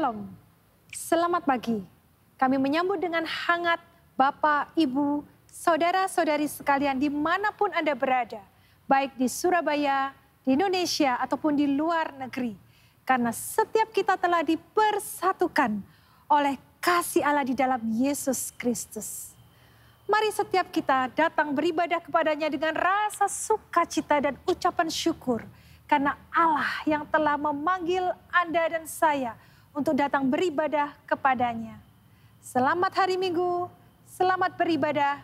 Shalom, selamat pagi. Kami menyambut dengan hangat Bapak, Ibu, saudara-saudari sekalian dimanapun Anda berada. Baik di Surabaya, di Indonesia, ataupun di luar negeri. Karena setiap kita telah dipersatukan oleh kasih Allah di dalam Yesus Kristus. Mari setiap kita datang beribadah kepadanya dengan rasa sukacita dan ucapan syukur. Karena Allah yang telah memanggil Anda dan saya untuk datang beribadah kepadanya. Selamat hari Minggu, selamat beribadah.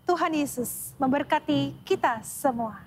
Tuhan Yesus memberkati kita semua.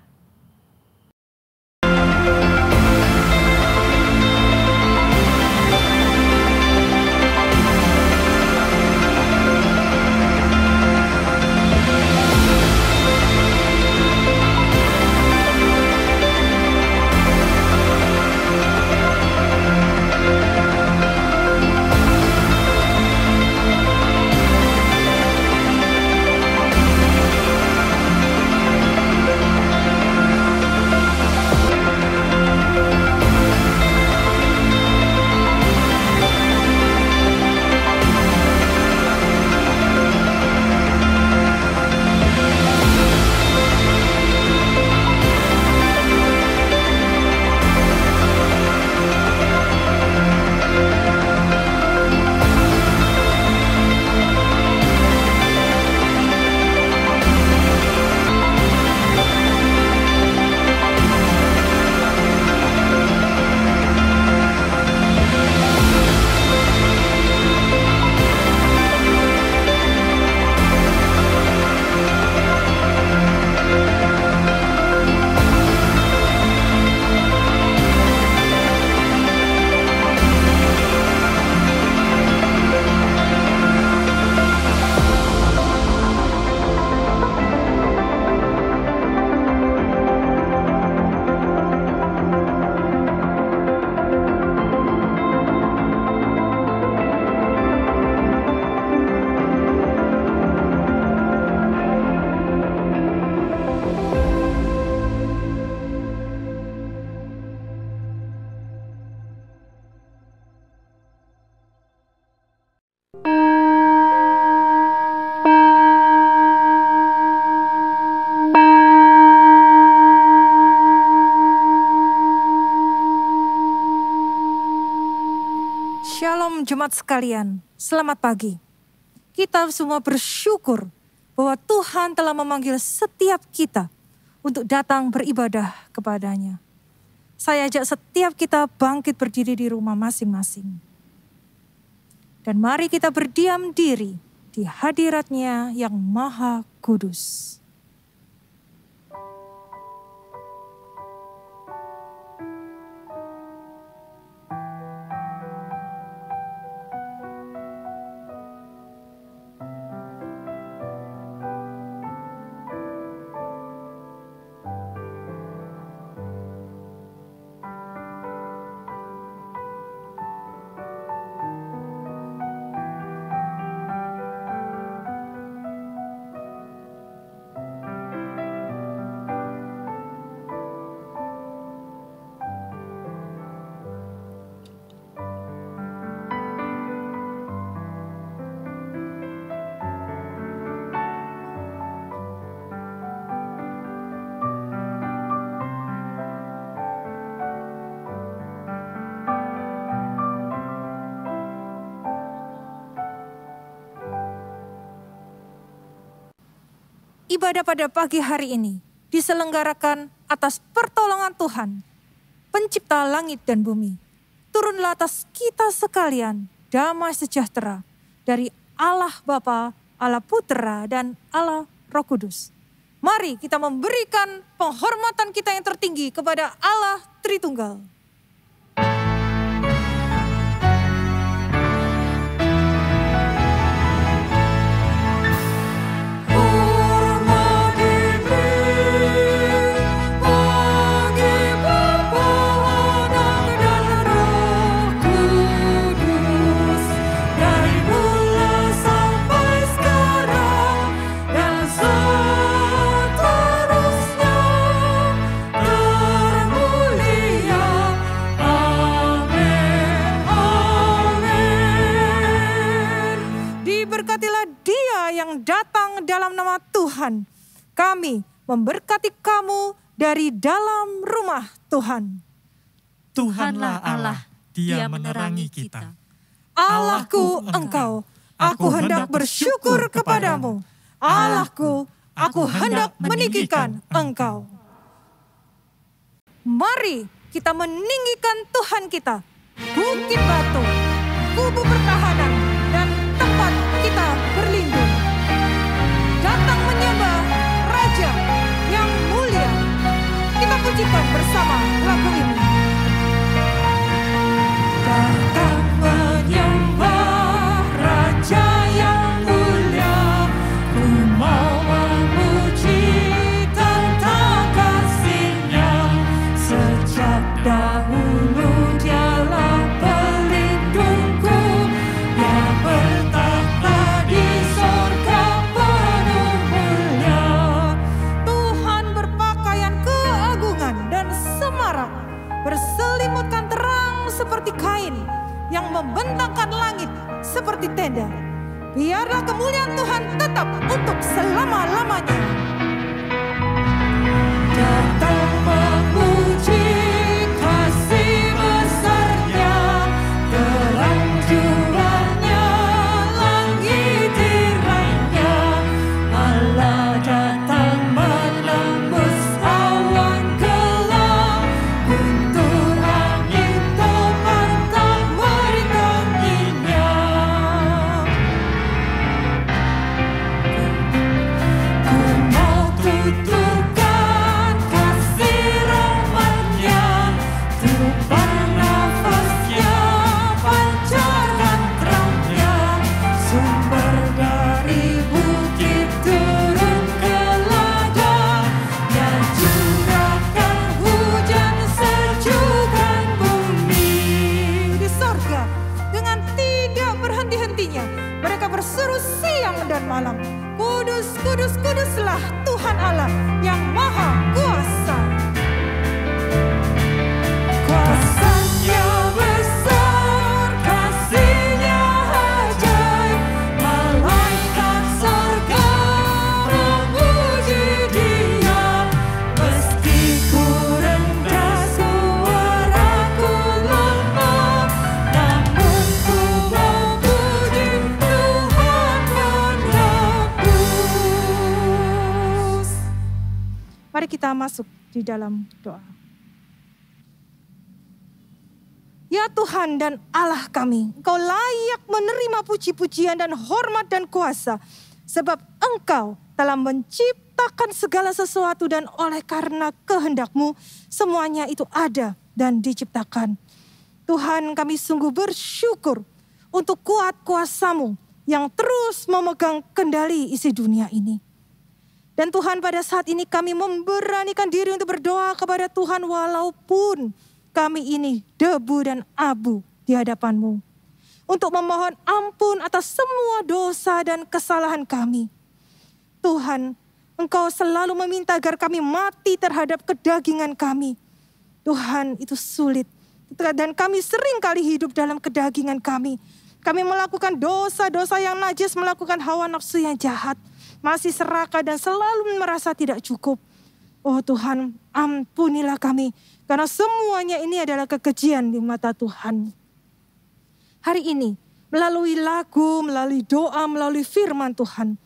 Shalom jemaat sekalian, selamat pagi. Kita semua bersyukur bahwa Tuhan telah memanggil setiap kita untuk datang beribadah kepadanya. Saya ajak setiap kita bangkit berdiri di rumah masing-masing. Dan mari kita berdiam diri di hadirat-Nya yang Maha Kudus. Ibadah pada pagi hari ini diselenggarakan atas pertolongan Tuhan, pencipta langit dan bumi. Turunlah atas kita sekalian damai sejahtera dari Allah Bapa, Allah Putra, dan Allah Roh Kudus. Mari kita memberikan penghormatan kita yang tertinggi kepada Allah Tritunggal. Termulia dalam nama Tuhan, kami memberkati kamu dari dalam rumah Tuhan. Tuhanlah Allah, Dia menerangi kita. Allahku engkau, aku hendak bersyukur kepadamu. Allahku, aku hendak meninggikan engkau. Mari kita meninggikan Tuhan kita, bukit batu, kubu pertahanan, dan tempat kita berlindung. Datang menyembah Raja yang mulia. Kita pujikan bersama lagu ini. Datang menyembah Raja yang mulia, ku mau memuji tentang kasih-Nya. Sejak dahulu Dialah pelindungku, Dia bertahta di sorga penuh mulia. Tuhan berpakaian keagungan dan semarak, berselimutkan terang seperti kain, yang membentangkan langit seperti tenda. Biarlah kemuliaan Tuhan tetap untuk selama-lamanya. Datang memuji kasih besar-Nya, terang jurang-Nya, langit tirai-Nya. Allah datang menembus awan gelap, guntur angin topan tak merintanginya. Ku mau tuturkan kasih rahmat-Nya, tiupan nafas-Nya, pancarkan terang-Nya. Sumber dari bukit turun ke ladang, Nya curahkan hujan sejukkan bumi. Di sorga dengan tidak berhenti-hentinya mereka berseru siang dan malam, Kudus, kudus, kuduslah Tuhan Allah yang Maha Kuasa. Kuasa-Nya besar, kasih-Nya ajaib, malaikat sorga memuji Dia. Meski ku rendah, suaraku lemah, namun ku memuji Tuhan menebus. Mari kita masuk di dalam doa. Ya Tuhan dan Allah kami, Engkau layak menerima puji-pujian dan hormat dan kuasa, sebab Engkau telah menciptakan segala sesuatu dan oleh karena kehendak-Mu semuanya itu ada dan diciptakan. Tuhan, kami sungguh bersyukur untuk kuat kuasa-Mu yang terus memegang kendali isi dunia ini. Dan Tuhan, pada saat ini kami memberanikan diri untuk berdoa kepada Tuhan walaupun kami ini debu dan abu di hadapan-Mu. Untuk memohon ampun atas semua dosa dan kesalahan kami. Tuhan, Engkau selalu meminta agar kami mati terhadap kedagingan kami. Tuhan, itu sulit. Dan kami sering kali hidup dalam kedagingan kami. Kami melakukan dosa-dosa yang najis, melakukan hawa nafsu yang jahat. Masih serakah dan selalu merasa tidak cukup. Oh Tuhan, ampunilah kami. Karena semuanya ini adalah kekejian di mata Tuhan. Hari ini, melalui lagu, melalui doa, melalui firman Tuhan,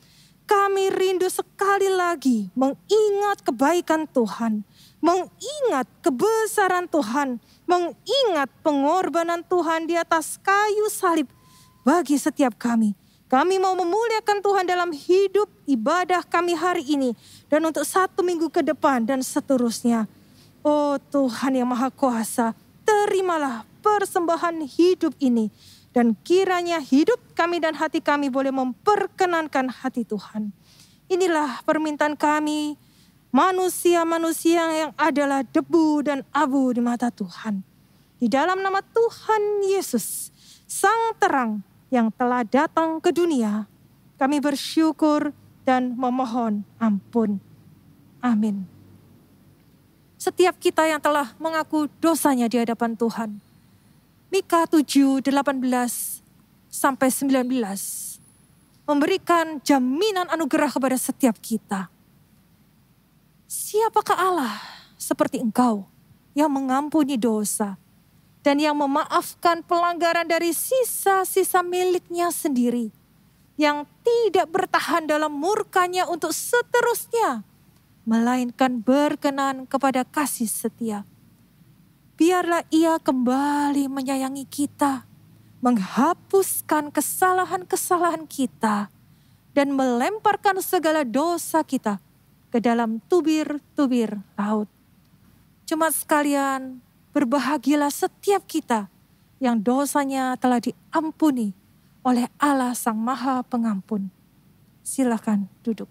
kami rindu sekali lagi mengingat kebaikan Tuhan, mengingat kebesaran Tuhan, mengingat pengorbanan Tuhan di atas kayu salib bagi setiap kami. Kami mau memuliakan Tuhan dalam hidup ibadah kami hari ini dan untuk 1 minggu ke depan dan seterusnya. Oh Tuhan yang Maha Kuasa, terimalah persembahan hidup ini. Dan kiranya hidup kami dan hati kami boleh memperkenankan hati Tuhan. Inilah permintaan kami, manusia-manusia yang adalah debu dan abu di mata Tuhan. Di dalam nama Tuhan Yesus, Sang Terang yang telah datang ke dunia, kami bersyukur dan memohon ampun. Amin. Setiap kita yang telah mengaku dosanya di hadapan Tuhan. Mika 7:18-19. memberikan jaminan anugerah kepada setiap kita. Siapakah Allah seperti Engkau yang mengampuni dosa dan yang memaafkan pelanggaran dari sisa-sisa miliknya sendiri, yang tidak bertahan dalam murkanya untuk seterusnya, melainkan berkenan kepada kasih setia. Biarlah Ia kembali menyayangi kita, menghapuskan kesalahan-kesalahan kita, dan melemparkan segala dosa kita ke dalam tubir-tubir laut. Jemaat sekalian, berbahagialah setiap kita yang dosanya telah diampuni oleh Allah Sang Maha Pengampun. Silakan duduk.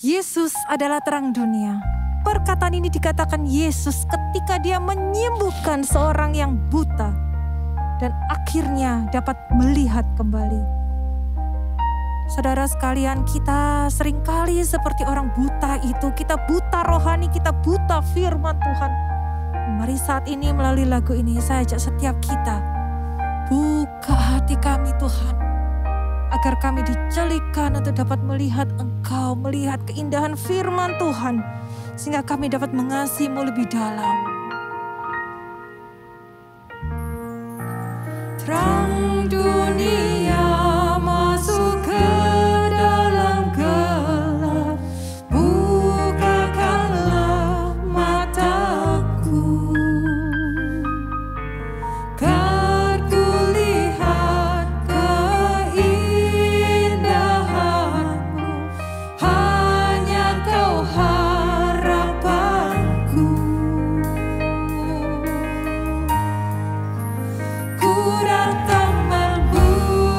Yesus adalah terang dunia. Perkataan ini dikatakan Yesus ketika Dia menyembuhkan seorang yang buta dan akhirnya dapat melihat kembali. Saudara sekalian, kita seringkali seperti orang buta itu. Kita buta rohani, kita buta firman Tuhan. Mari saat ini melalui lagu ini saya ajak setiap kita, buka hati kami Tuhan, agar kami dicelikan untuk dapat melihat Engkau, melihat keindahan firman Tuhan, sehingga kami dapat mengasihi-Mu lebih dalam. Terang dunia masuk ke dalam gelap, bukakanlah mataku, agar ku lihat keindahan-Mu, hanya Kau harapanku. Ku datang berbuka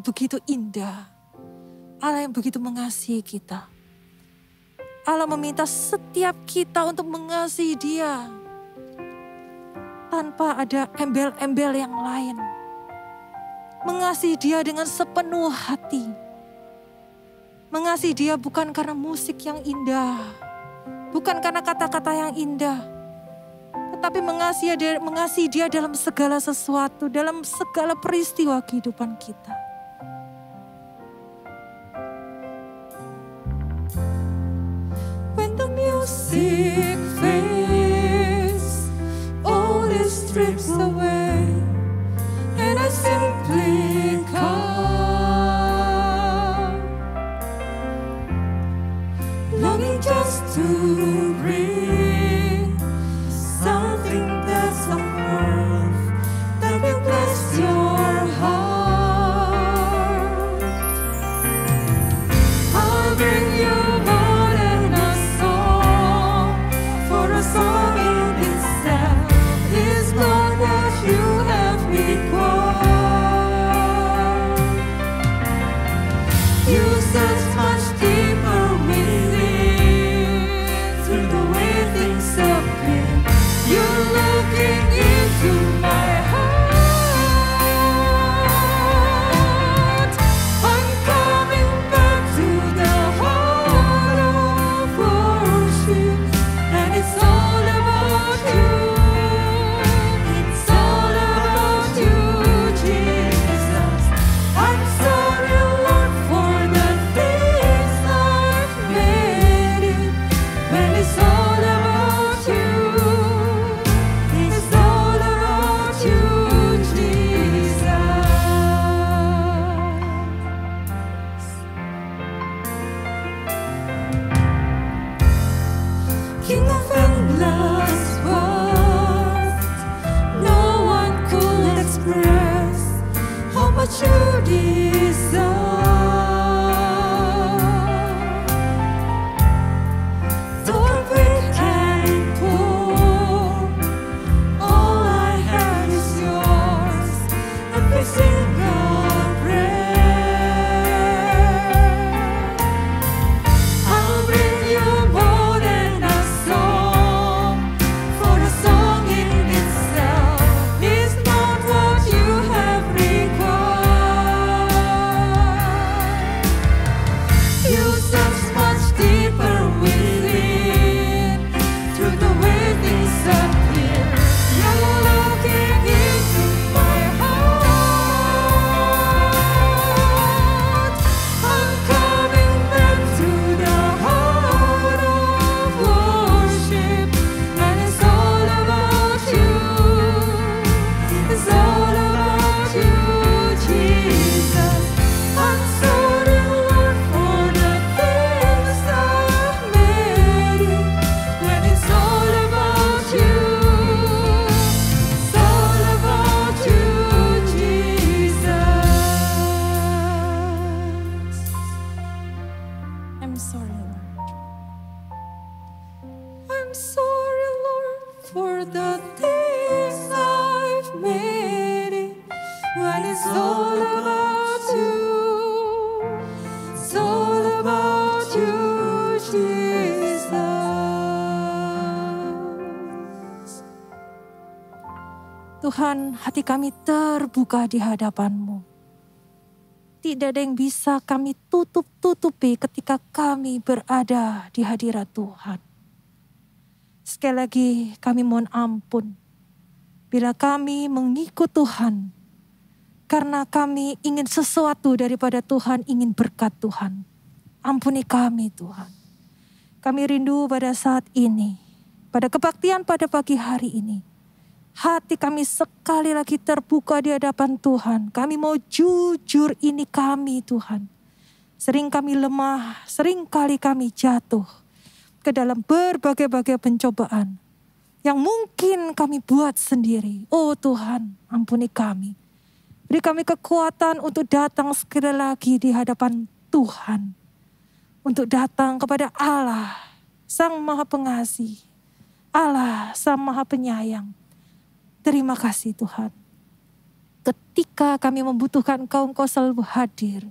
begitu indah. Allah yang begitu mengasihi kita. Allah meminta setiap kita untuk mengasihi Dia tanpa ada embel-embel yang lain. Mengasihi Dia dengan sepenuh hati. Mengasihi Dia bukan karena musik yang indah, bukan karena kata-kata yang indah, tetapi mengasihi Dia dalam segala sesuatu, dalam segala peristiwa kehidupan kita. When the music fades, all is strips away, and I simply come, longing just to bring something that's of worth that will bless your heart. I'll bring you more than a song, for a song in itself is not what you have required. You search much deeper within, through the way things appear. You're looking into my heart. I'm coming back to the heart of worship, and it's all about you. It's all about you, Jesus. I'm sorry, Lord, for the things I've made it, when it's all about you. It's all about you, Jesus. King of endless worth, no one could express how much you deserve. Though I'm weak and poor, all I have is yours, every single breath. I'll bring you more than a song, for a song in itself is not what you have required. You search much deeper within, through the way things appear. You're looking into my heart. I'm coming back to the heart of worship, and it's all about you. It's all about you, Jesus. I'm sorry, Lord, for the things I've made it, when it's all about you. It's all about you, Jesus. I'm sorry, Lord. I'm sorry, Lord, for the things I've made it, when it's all about you. It's all about you, Jesus. Tuhan, hati kami terbuka di hadapan-Mu. Tidak ada yang bisa kami tutup-tutupi ketika kami berada di hadirat Tuhan. Sekali lagi kami mohon ampun bila kami mengikut Tuhan karena kami ingin sesuatu daripada Tuhan, ingin berkat Tuhan. Ampuni kami Tuhan. Kami rindu pada saat ini, pada kebaktian pada pagi hari ini. Hati kami sekali lagi terbuka di hadapan Tuhan. Kami mau jujur, ini kami Tuhan. Sering kami lemah, sering kali kami jatuh ke dalam berbagai-bagai pencobaan yang mungkin kami buat sendiri. Oh Tuhan, ampuni kami. Beri kami kekuatan untuk datang sekali lagi di hadapan Tuhan. Untuk datang kepada Allah, Sang Maha Pengasih. Allah, Sang Maha Penyayang. Terima kasih Tuhan. ketika kami membutuhkan Engkau selalu hadir.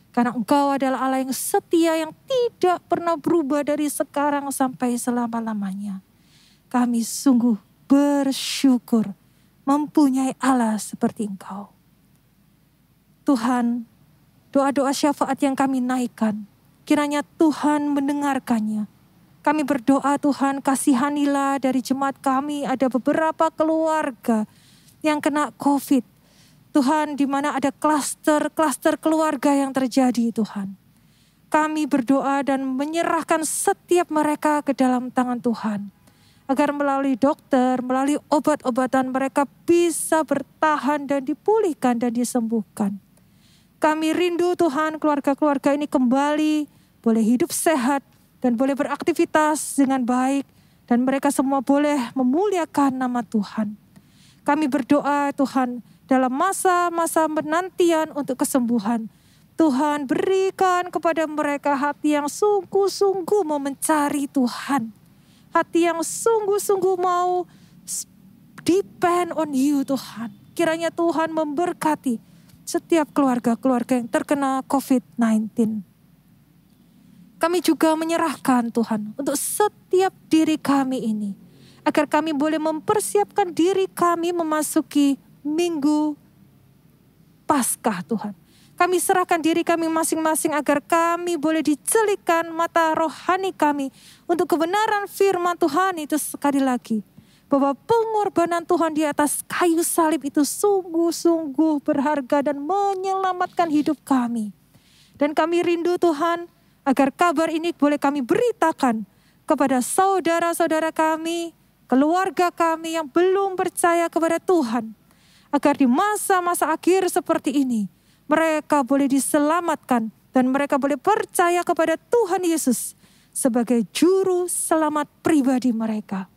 Karena Engkau adalah Allah yang setia, yang tidak pernah berubah dari sekarang sampai selama-lamanya. Kami sungguh bersyukur mempunyai Allah seperti Engkau. Tuhan, doa-doa syafaat yang kami naikkan, kiranya Tuhan mendengarkannya. Kami berdoa Tuhan, kasihanilah dari jemaat kami, ada beberapa keluarga yang kena COVID. Tuhan, di mana ada klaster keluarga yang terjadi Tuhan. Kami berdoa dan menyerahkan setiap mereka ke dalam tangan Tuhan. Agar melalui dokter, melalui obat-obatan mereka bisa bertahan dan dipulihkan dan disembuhkan. Kami rindu Tuhan keluarga-keluarga ini kembali boleh hidup sehat dan boleh beraktivitas dengan baik. Dan mereka semua boleh memuliakan nama Tuhan. Kami berdoa Tuhan, dalam masa-masa penantian untuk kesembuhan, Tuhan berikan kepada mereka hati yang sungguh-sungguh mau mencari Tuhan. Hati yang sungguh-sungguh mau depend on you Tuhan. Kiranya Tuhan memberkati setiap keluarga-keluarga yang terkena COVID-19. Kami juga menyerahkan Tuhan untuk setiap diri kami ini. Agar kami boleh mempersiapkan diri kami memasuki Minggu Paskah Tuhan. Kami serahkan diri kami masing-masing agar kami boleh dicelikkan mata rohani kami untuk kebenaran firman Tuhan itu sekali lagi. Bahwa pengorbanan Tuhan di atas kayu salib itu sungguh-sungguh berharga dan menyelamatkan hidup kami. Dan kami rindu Tuhan agar kabar ini boleh kami beritakan kepada saudara-saudara kami, keluarga kami yang belum percaya kepada Tuhan. Agar di masa-masa akhir seperti ini, mereka boleh diselamatkan dan mereka boleh percaya kepada Tuhan Yesus sebagai juru selamat pribadi mereka.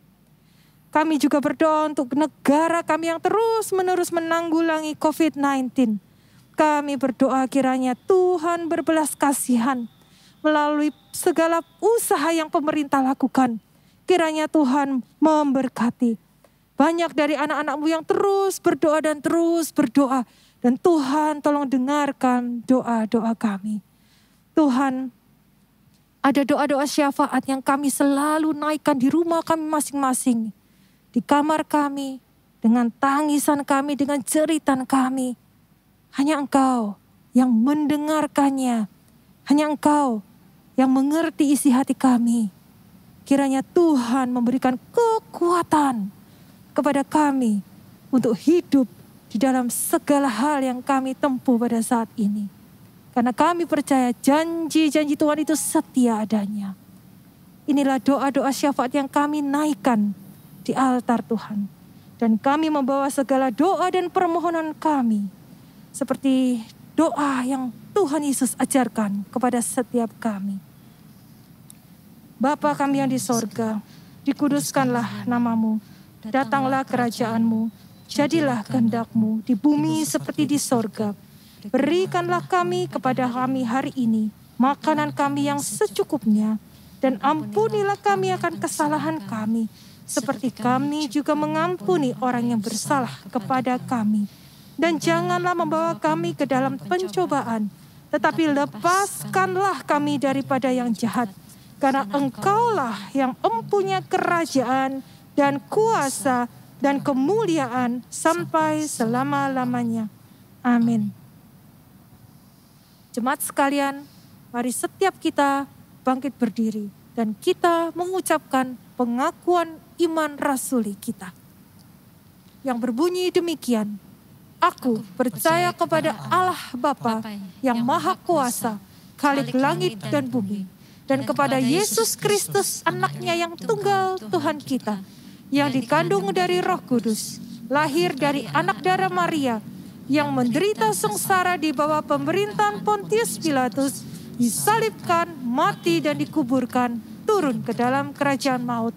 Kami juga berdoa untuk negara kami yang terus-menerus menanggulangi COVID-19. Kami berdoa kiranya Tuhan berbelas kasihan melalui segala usaha yang pemerintah lakukan. Kiranya Tuhan memberkati. Banyak dari anak-anak-Mu yang terus berdoa dan terus berdoa. Dan Tuhan tolong dengarkan doa-doa kami. Tuhan, ada doa-doa syafaat yang kami selalu naikkan di rumah kami masing-masing. Di kamar kami, dengan tangisan kami, dengan jeritan kami. Hanya Engkau yang mendengarkannya. Hanya Engkau yang mengerti isi hati kami. Kiranya Tuhan memberikan kekuatan kepada kami untuk hidup di dalam segala hal yang kami tempuh pada saat ini. Karena kami percaya janji-janji Tuhan itu setia adanya. Inilah doa-doa syafaat yang kami naikkan di altar Tuhan. Dan kami membawa segala doa dan permohonan kami. Seperti doa yang Tuhan Yesus ajarkan kepada setiap kami. Bapa kami yang di sorga, dikuduskanlah nama-Mu. Datanglah kerajaan-Mu, jadilah kehendak-Mu di bumi seperti di sorga. Berikanlah kami kepada kami hari ini makanan kami yang secukupnya, dan ampunilah kami akan kesalahan kami, seperti kami juga mengampuni orang yang bersalah kepada kami. Dan janganlah membawa kami ke dalam pencobaan, tetapi lepaskanlah kami daripada yang jahat. Karena Engkaulah yang mempunyai kerajaan dan kuasa dan kemuliaan sampai selama-lamanya. Amin. Jemaat sekalian, mari setiap kita bangkit berdiri dan kita mengucapkan pengakuan iman rasuli kita. Yang berbunyi demikian, aku percaya kepada Allah Bapa yang Maha Kuasa, Khalik langit dan bumi, dan kepada Yesus Kristus anaknya yang tunggal Tuhan kita, yang dikandung dari Roh Kudus, lahir dari anak darah Maria, yang menderita sengsara di bawah pemerintahan Pontius Pilatus, disalibkan, mati dan dikuburkan, turun ke dalam kerajaan maut.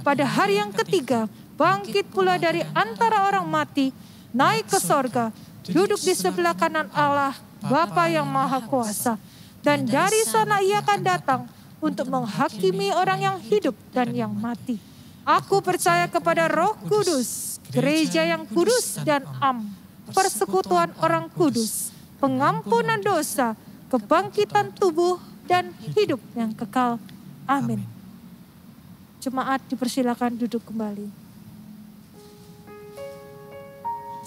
Pada hari yang ketiga, bangkit pula dari antara orang mati, naik ke sorga, duduk di sebelah kanan Allah, Bapa yang Maha Kuasa. Dan dari sana ia akan datang untuk menghakimi orang yang hidup dan yang mati. Aku percaya kepada Roh Kudus, gereja yang kudus dan am, persekutuan orang kudus, pengampunan dosa, kebangkitan tubuh, dan hidup yang kekal. Amin. Jemaat dipersilakan duduk kembali.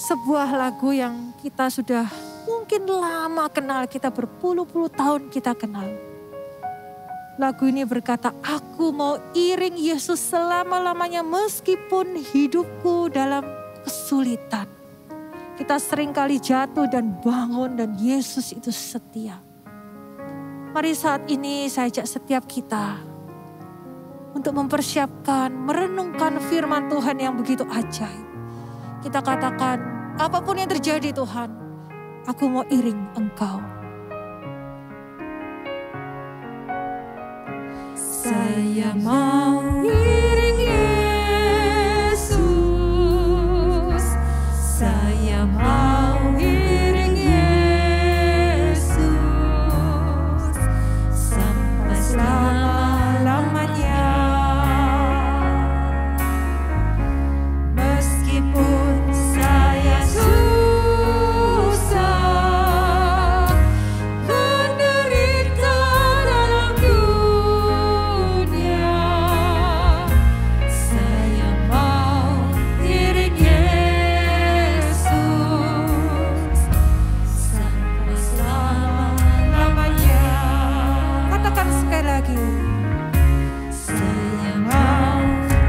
Sebuah lagu yang kita sudah mungkin lama kenal, kita berpuluh-puluh tahun kita kenal. Lagu ini berkata, aku mau iring Yesus selama-lamanya meskipun hidupku dalam kesulitan. Kita seringkali jatuh dan bangun dan Yesus itu setia. Mari saat ini saya ajak setiap kita untuk mempersiapkan, merenungkan firman Tuhan yang begitu ajaib. Kita katakan, apapun yang terjadi Tuhan, aku mau iring Engkau. Saya mau iring Yesus, saya mau iring Yesus, sampai selama-lamanya. Meskipun saya susah, menderita dalam dunia, saya mau iring Yesus sampai selama-lamanya. Katakan sekali lagi. Saya mau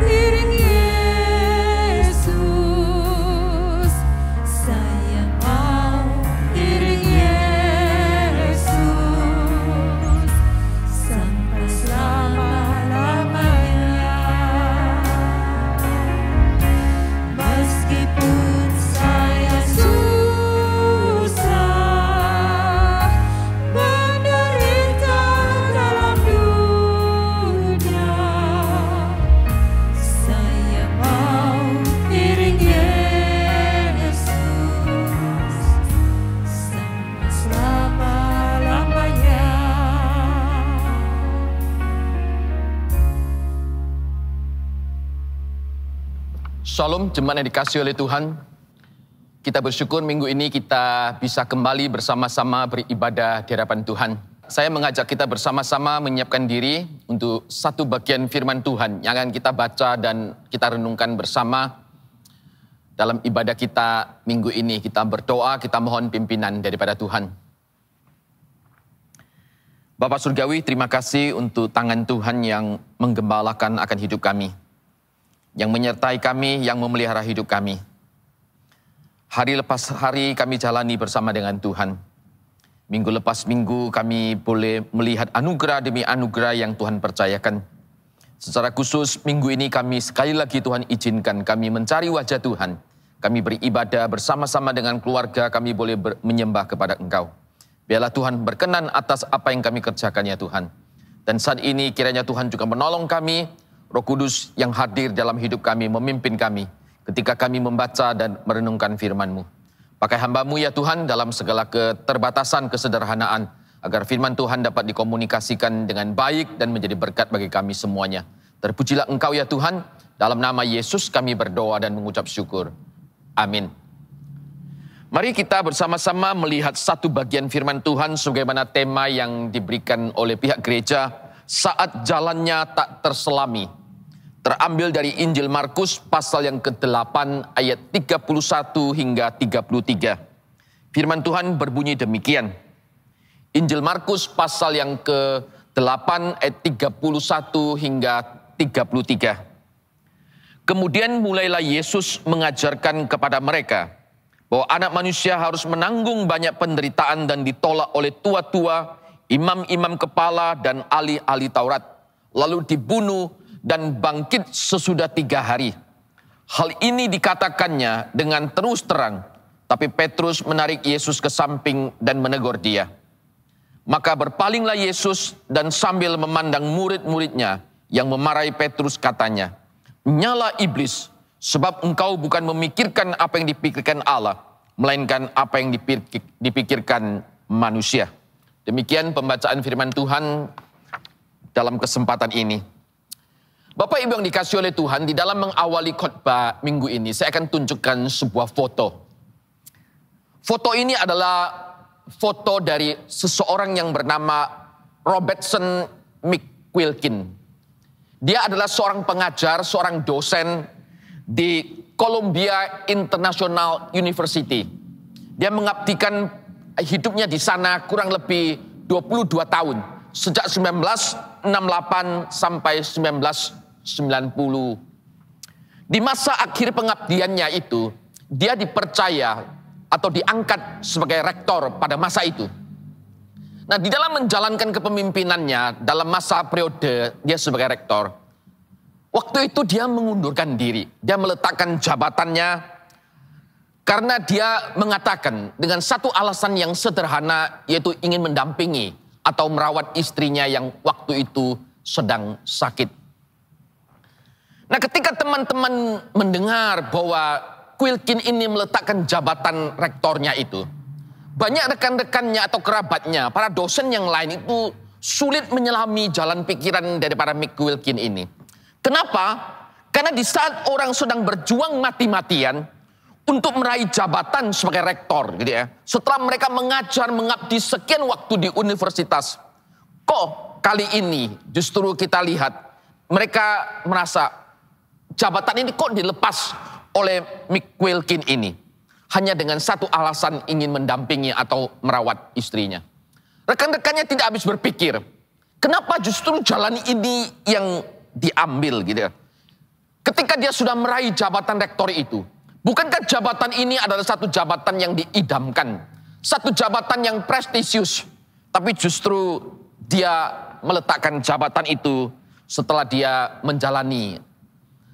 iring Yesus, saya mau iring Yesus sampai selama-lamanya. Meskipun saya susah, menderita dalam dunia, saya mau iring Yesus sampai selama-lamanya. Shalom, jemaat yang dikasihi oleh Tuhan. Kita bersyukur minggu ini kita bisa kembali bersama-sama beribadah di hadapan Tuhan. Saya mengajak kita bersama-sama menyiapkan diri untuk satu bagian firman Tuhan yang akan kita baca dan kita renungkan bersama dalam ibadah kita minggu ini. Kita berdoa, kita mohon pimpinan daripada Tuhan. Bapa Surgawi, terima kasih untuk tangan Tuhan yang menggembalakan akan hidup kami, yang menyertai kami, yang memelihara hidup kami. Hari lepas hari kami jalani bersama dengan Tuhan. Minggu lepas minggu kami boleh melihat anugerah demi anugerah yang Tuhan percayakan. Secara khusus minggu ini kami sekali lagi Tuhan izinkan kami mencari wajah Tuhan. Kami beribadah bersama-sama dengan keluarga, kami boleh menyembah kepada Engkau. Biarlah Tuhan berkenan atas apa yang kami kerjakan ya Tuhan. Dan saat ini kiranya Tuhan juga menolong kami, Roh Kudus yang hadir dalam hidup kami, memimpin kami ketika kami membaca dan merenungkan firman-Mu. Pakai hamba-Mu ya Tuhan dalam segala keterbatasan, kesederhanaan, agar firman Tuhan dapat dikomunikasikan dengan baik dan menjadi berkat bagi kami semuanya. Terpujilah Engkau ya Tuhan, dalam nama Yesus kami berdoa dan mengucap syukur. Amin. Mari kita bersama-sama melihat satu bagian firman Tuhan sebagaimana tema yang diberikan oleh pihak gereja, saat jalannya tak terselami. Terambil dari Injil Markus pasal yang ke-8 ayat 31 hingga 33. Firman Tuhan berbunyi demikian. Injil Markus pasal yang ke-8 ayat 31 hingga 33. Kemudian mulailah Yesus mengajarkan kepada mereka bahwa anak manusia harus menanggung banyak penderitaan dan ditolak oleh tua-tua, imam-imam kepala dan ahli-ahli Taurat, lalu dibunuh dan bangkit sesudah 3 hari. Hal ini dikatakannya dengan terus terang, tapi Petrus menarik Yesus ke samping dan menegur dia. Maka berpalinglah Yesus dan sambil memandang murid-muridnya yang memarahi Petrus katanya, "Nyala iblis, sebab engkau bukan memikirkan apa yang dipikirkan Allah, melainkan apa yang dipikirkan manusia." Demikian pembacaan firman Tuhan dalam kesempatan ini. Bapak Ibu yang dikasihi oleh Tuhan, di dalam mengawali khotbah minggu ini, saya akan tunjukkan sebuah foto. Foto ini adalah foto dari seseorang yang bernama Robertson McQuilkin. Dia adalah seorang pengajar, seorang dosen di Columbia International University. Dia mengabdikan hidupnya di sana kurang lebih 22 tahun. Sejak 1968 sampai 1990. Di masa akhir pengabdiannya itu, dia dipercaya atau diangkat sebagai rektor pada masa itu. Nah, di dalam menjalankan kepemimpinannya dalam masa periode dia sebagai rektor, waktu itu dia mengundurkan diri. Dia meletakkan jabatannya karena dia mengatakan dengan satu alasan yang sederhana, yaitu ingin mendampingi atau merawat istrinya yang waktu itu sedang sakit. Nah, ketika teman-teman mendengar bahwa Quilkin ini meletakkan jabatan rektornya itu, banyak rekan-rekannya atau kerabatnya, para dosen yang lain itu sulit menyelami jalan pikiran daripada McQuilkin ini. Kenapa? Karena di saat orang sedang berjuang mati-matian untuk meraih jabatan sebagai rektor, gitu ya. Setelah mereka mengajar, mengabdi sekian waktu di universitas, kok kali ini justru kita lihat mereka merasa jabatan ini kok dilepas oleh McQuilkin ini. Hanya dengan satu alasan, ingin mendampingi atau merawat istrinya. Rekan-rekannya tidak habis berpikir, kenapa justru jalan ini yang diambil gitu ya. Ketika dia sudah meraih jabatan rektor itu, bukankah jabatan ini adalah satu jabatan yang diidamkan, satu jabatan yang prestisius, tapi justru dia meletakkan jabatan itu setelah dia menjalani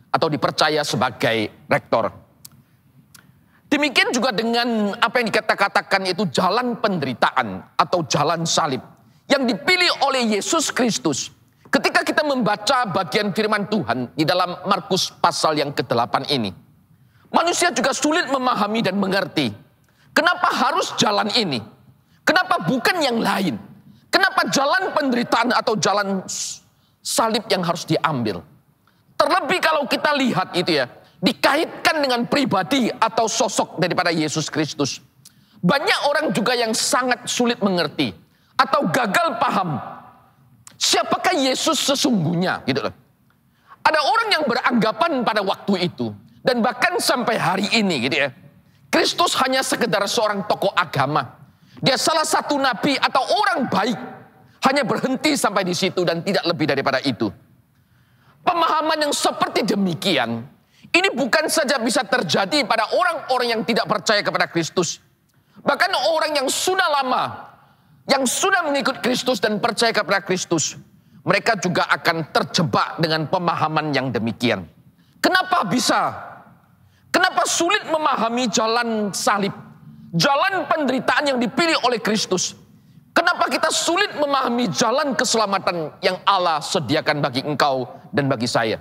atau dipercaya sebagai rektor. Demikian juga dengan apa yang dikatakan itu jalan penderitaan atau jalan salib yang dipilih oleh Yesus Kristus. Ketika kita membaca bagian firman Tuhan di dalam Markus pasal yang ke-8 ini, manusia juga sulit memahami dan mengerti. Kenapa harus jalan ini? Kenapa bukan yang lain? Kenapa jalan penderitaan atau jalan salib yang harus diambil? Terlebih kalau kita lihat itu ya, dikaitkan dengan pribadi atau sosok daripada Yesus Kristus. Banyak orang juga yang sangat sulit mengerti atau gagal paham siapakah Yesus sesungguhnya gitu loh. Ada orang yang beranggapan pada waktu itu dan bahkan sampai hari ini gitu ya, Kristus hanya sekedar seorang tokoh agama. Dia salah satu nabi atau orang baik, hanya berhenti sampai di situ dan tidak lebih daripada itu. Pemahaman yang seperti demikian ini bukan saja bisa terjadi pada orang-orang yang tidak percaya kepada Kristus. Bahkan orang yang sudah lama, yang sudah mengikut Kristus dan percaya kepada Kristus, mereka juga akan terjebak dengan pemahaman yang demikian. Kenapa bisa? Kenapa sulit memahami jalan salib, jalan penderitaan yang dipilih oleh Kristus? Kenapa kita sulit memahami jalan keselamatan yang Allah sediakan bagi engkau dan bagi saya?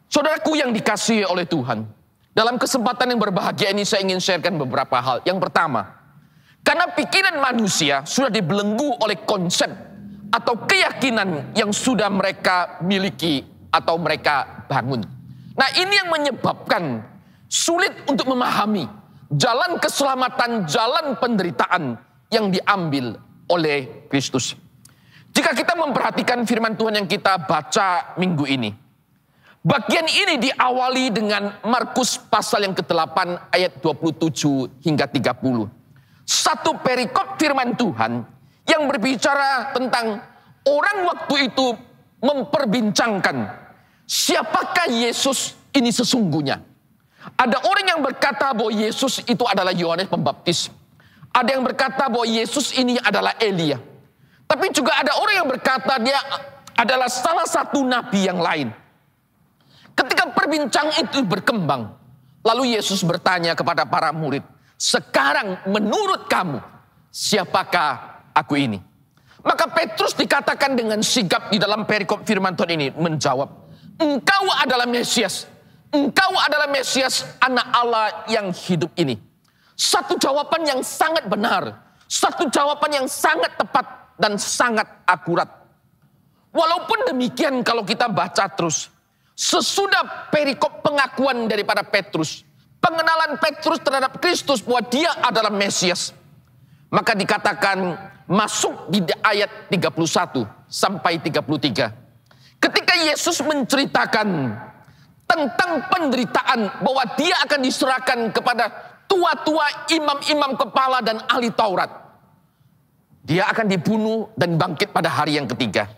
Saudaraku yang dikasihi oleh Tuhan, dalam kesempatan yang berbahagia ini saya ingin sharekan beberapa hal. Yang pertama, karena pikiran manusia sudah dibelenggu oleh konsep atau keyakinan yang sudah mereka miliki atau mereka bangun. Nah, ini yang menyebabkan sulit untuk memahami jalan keselamatan, jalan penderitaan yang diambil oleh Kristus. Jika kita memperhatikan firman Tuhan yang kita baca minggu ini, bagian ini diawali dengan Markus pasal yang ke-8 ayat 27 hingga 30. Satu perikop firman Tuhan yang berbicara tentang orang waktu itu memperbincangkan siapakah Yesus ini sesungguhnya. Ada orang yang berkata bahwa Yesus itu adalah Yohanes Pembaptis. Ada yang berkata bahwa Yesus ini adalah Elia. Tapi juga ada orang yang berkata dia adalah salah satu nabi yang lain. Ketika perbincangan itu berkembang, lalu Yesus bertanya kepada para murid, sekarang menurut kamu, siapakah aku ini? Maka Petrus dikatakan dengan sigap di dalam perikop firman Tuhan ini menjawab, engkau adalah Mesias. Engkau adalah Mesias, anak Allah yang hidup ini. Satu jawaban yang sangat benar. Satu jawaban yang sangat tepat dan sangat akurat. Walaupun demikian kalau kita baca terus, sesudah perikop pengakuan daripada Petrus, pengenalan Petrus terhadap Kristus bahwa dia adalah Mesias. Maka dikatakan masuk di ayat 31 sampai 33. Ketika Yesus menceritakan tentang penderitaan bahwa dia akan diserahkan kepada tua-tua, imam-imam kepala dan ahli Taurat. Dia akan dibunuh dan bangkit pada hari yang ketiga.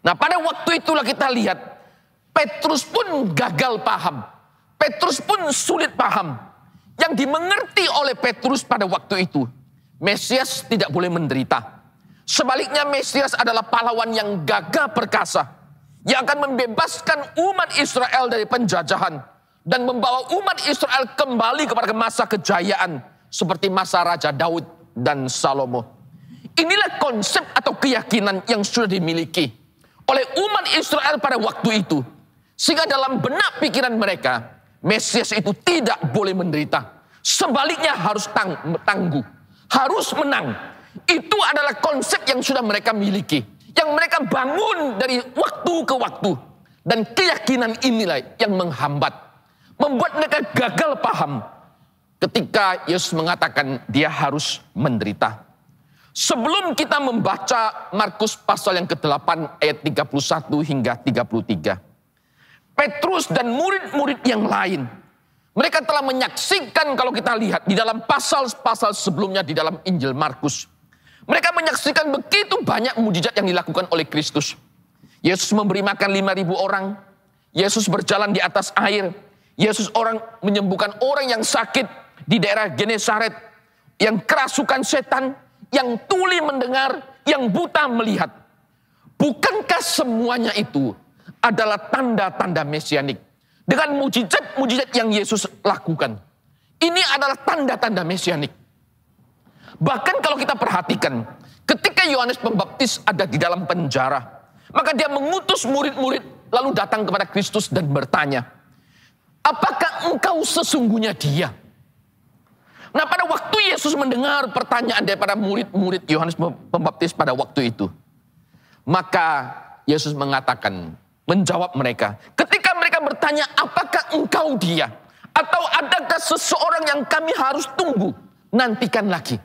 Nah, pada waktu itulah kita lihat Petrus pun gagal paham. Petrus pun sulit paham. Yang dimengerti oleh Petrus pada waktu itu, Mesias tidak boleh menderita. Sebaliknya Mesias adalah pahlawan yang gagah perkasa, yang akan membebaskan umat Israel dari penjajahan dan membawa umat Israel kembali kepada masa kejayaan seperti masa Raja Daud dan Salomo. Inilah konsep atau keyakinan yang sudah dimiliki oleh umat Israel pada waktu itu. Sehingga dalam benak pikiran mereka, Mesias itu tidak boleh menderita. Sebaliknya harus tangguh, harus menang. Itu adalah konsep yang sudah mereka miliki, yang mereka bangun dari waktu ke waktu. Dan keyakinan inilah yang menghambat, membuat mereka gagal paham ketika Yesus mengatakan dia harus menderita. Sebelum kita membaca Markus pasal yang ke-8 ayat 31 hingga 33. Petrus dan murid-murid yang lain, mereka telah menyaksikan, kalau kita lihat di dalam pasal-pasal sebelumnya di dalam Injil Markus. Mereka menyaksikan begitu banyak mujizat yang dilakukan oleh Kristus. Yesus memberi makan 5.000 orang. Yesus berjalan di atas air. Yesus menyembuhkan orang yang sakit di daerah Genesaret. Yang kerasukan setan, yang tuli mendengar, yang buta melihat. Bukankah semuanya itu adalah tanda-tanda mesianik? Dengan mujizat-mujizat yang Yesus lakukan. Ini adalah tanda-tanda mesianik. Bahkan kalau kita perhatikan, ketika Yohanes Pembaptis ada di dalam penjara, maka dia mengutus murid-murid lalu datang kepada Kristus dan bertanya, apakah engkau sesungguhnya dia? Nah, pada waktu Yesus mendengar pertanyaan daripada murid-murid Yohanes Pembaptis pada waktu itu, maka Yesus mengatakan, menjawab mereka. Ketika mereka bertanya, apakah engkau dia? Atau adakah seseorang yang kami harus tunggu? Nantikan lagi.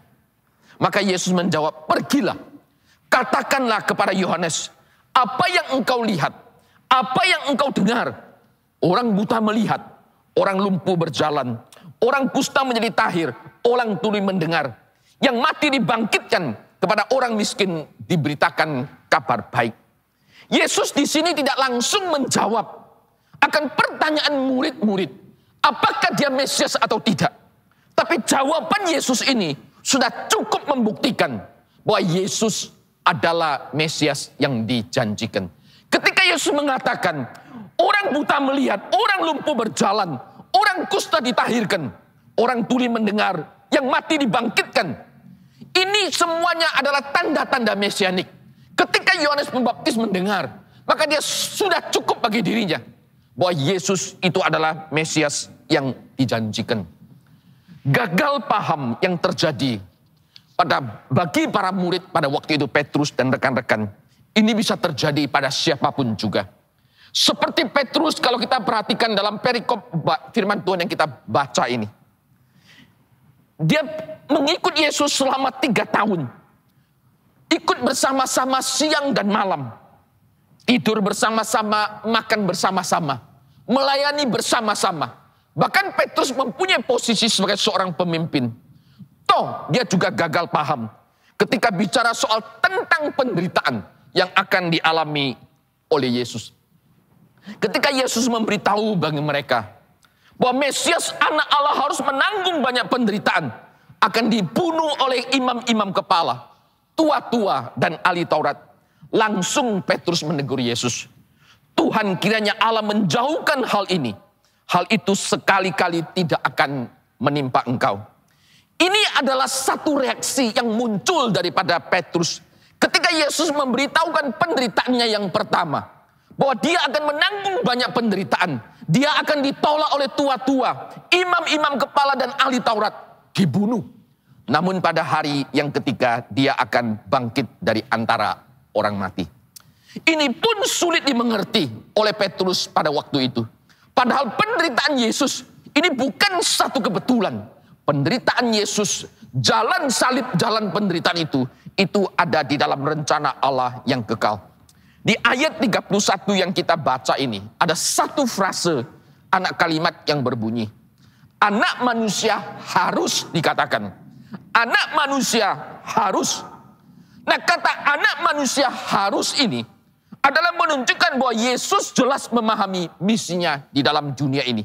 Maka Yesus menjawab, pergilah. Katakanlah kepada Yohanes, apa yang engkau lihat? Apa yang engkau dengar? Orang buta melihat, orang lumpuh berjalan, orang kusta menjadi tahir, orang tuli mendengar. Yang mati dibangkitkan, kepada orang miskin diberitakan kabar baik. Yesus di sini tidak langsung menjawab akan pertanyaan murid-murid, apakah dia Mesias atau tidak. Tapi jawaban Yesus ini sudah cukup membuktikan bahwa Yesus adalah Mesias yang dijanjikan. Ketika Yesus mengatakan, orang buta melihat, orang lumpuh berjalan, orang kusta ditahirkan, orang tuli mendengar, yang mati dibangkitkan. Ini semuanya adalah tanda-tanda mesianik. Ketika Yohanes Pembaptis mendengar, maka dia sudah cukup bagi dirinya bahwa Yesus itu adalah Mesias yang dijanjikan. Gagal paham yang terjadi bagi para murid pada waktu itu, Petrus dan rekan-rekan, ini bisa terjadi pada siapapun juga. Seperti Petrus kalau kita perhatikan dalam perikop firman Tuhan yang kita baca ini. Dia mengikut Yesus selama 3 tahun. Ikut bersama-sama siang dan malam. Tidur bersama-sama, makan bersama-sama. Melayani bersama-sama. Bahkan Petrus mempunyai posisi sebagai seorang pemimpin. Toh dia juga gagal paham ketika bicara soal tentang penderitaan yang akan dialami oleh Yesus. Ketika Yesus memberitahu bagi mereka bahwa Mesias anak Allah harus menanggung banyak penderitaan, akan dibunuh oleh imam-imam kepala, tua-tua dan ahli Taurat. Langsung Petrus menegur Yesus. Tuhan, kiranya Allah menjauhkan hal ini. Hal itu sekali-kali tidak akan menimpa engkau. Ini adalah satu reaksi yang muncul daripada Petrus. Ketika Yesus memberitahukan penderitaannya yang pertama. Bahwa dia akan menanggung banyak penderitaan. Dia akan ditolak oleh tua-tua, imam-imam kepala dan ahli Taurat. Dibunuh. Namun pada hari yang ketiga dia akan bangkit dari antara orang mati. Ini pun sulit dimengerti oleh Petrus pada waktu itu. Padahal penderitaan Yesus Ini bukan satu kebetulan. Penderitaan Yesus, jalan salib, jalan penderitaan itu ada di dalam rencana Allah yang kekal. Di ayat 31 yang kita baca ini, ada satu frase anak kalimat yang berbunyi, anak manusia harus dikatakan. Anak manusia harus. Nah, kata anak manusia harus ini adalah menunjukkan bahwa Yesus jelas memahami misinya di dalam dunia ini.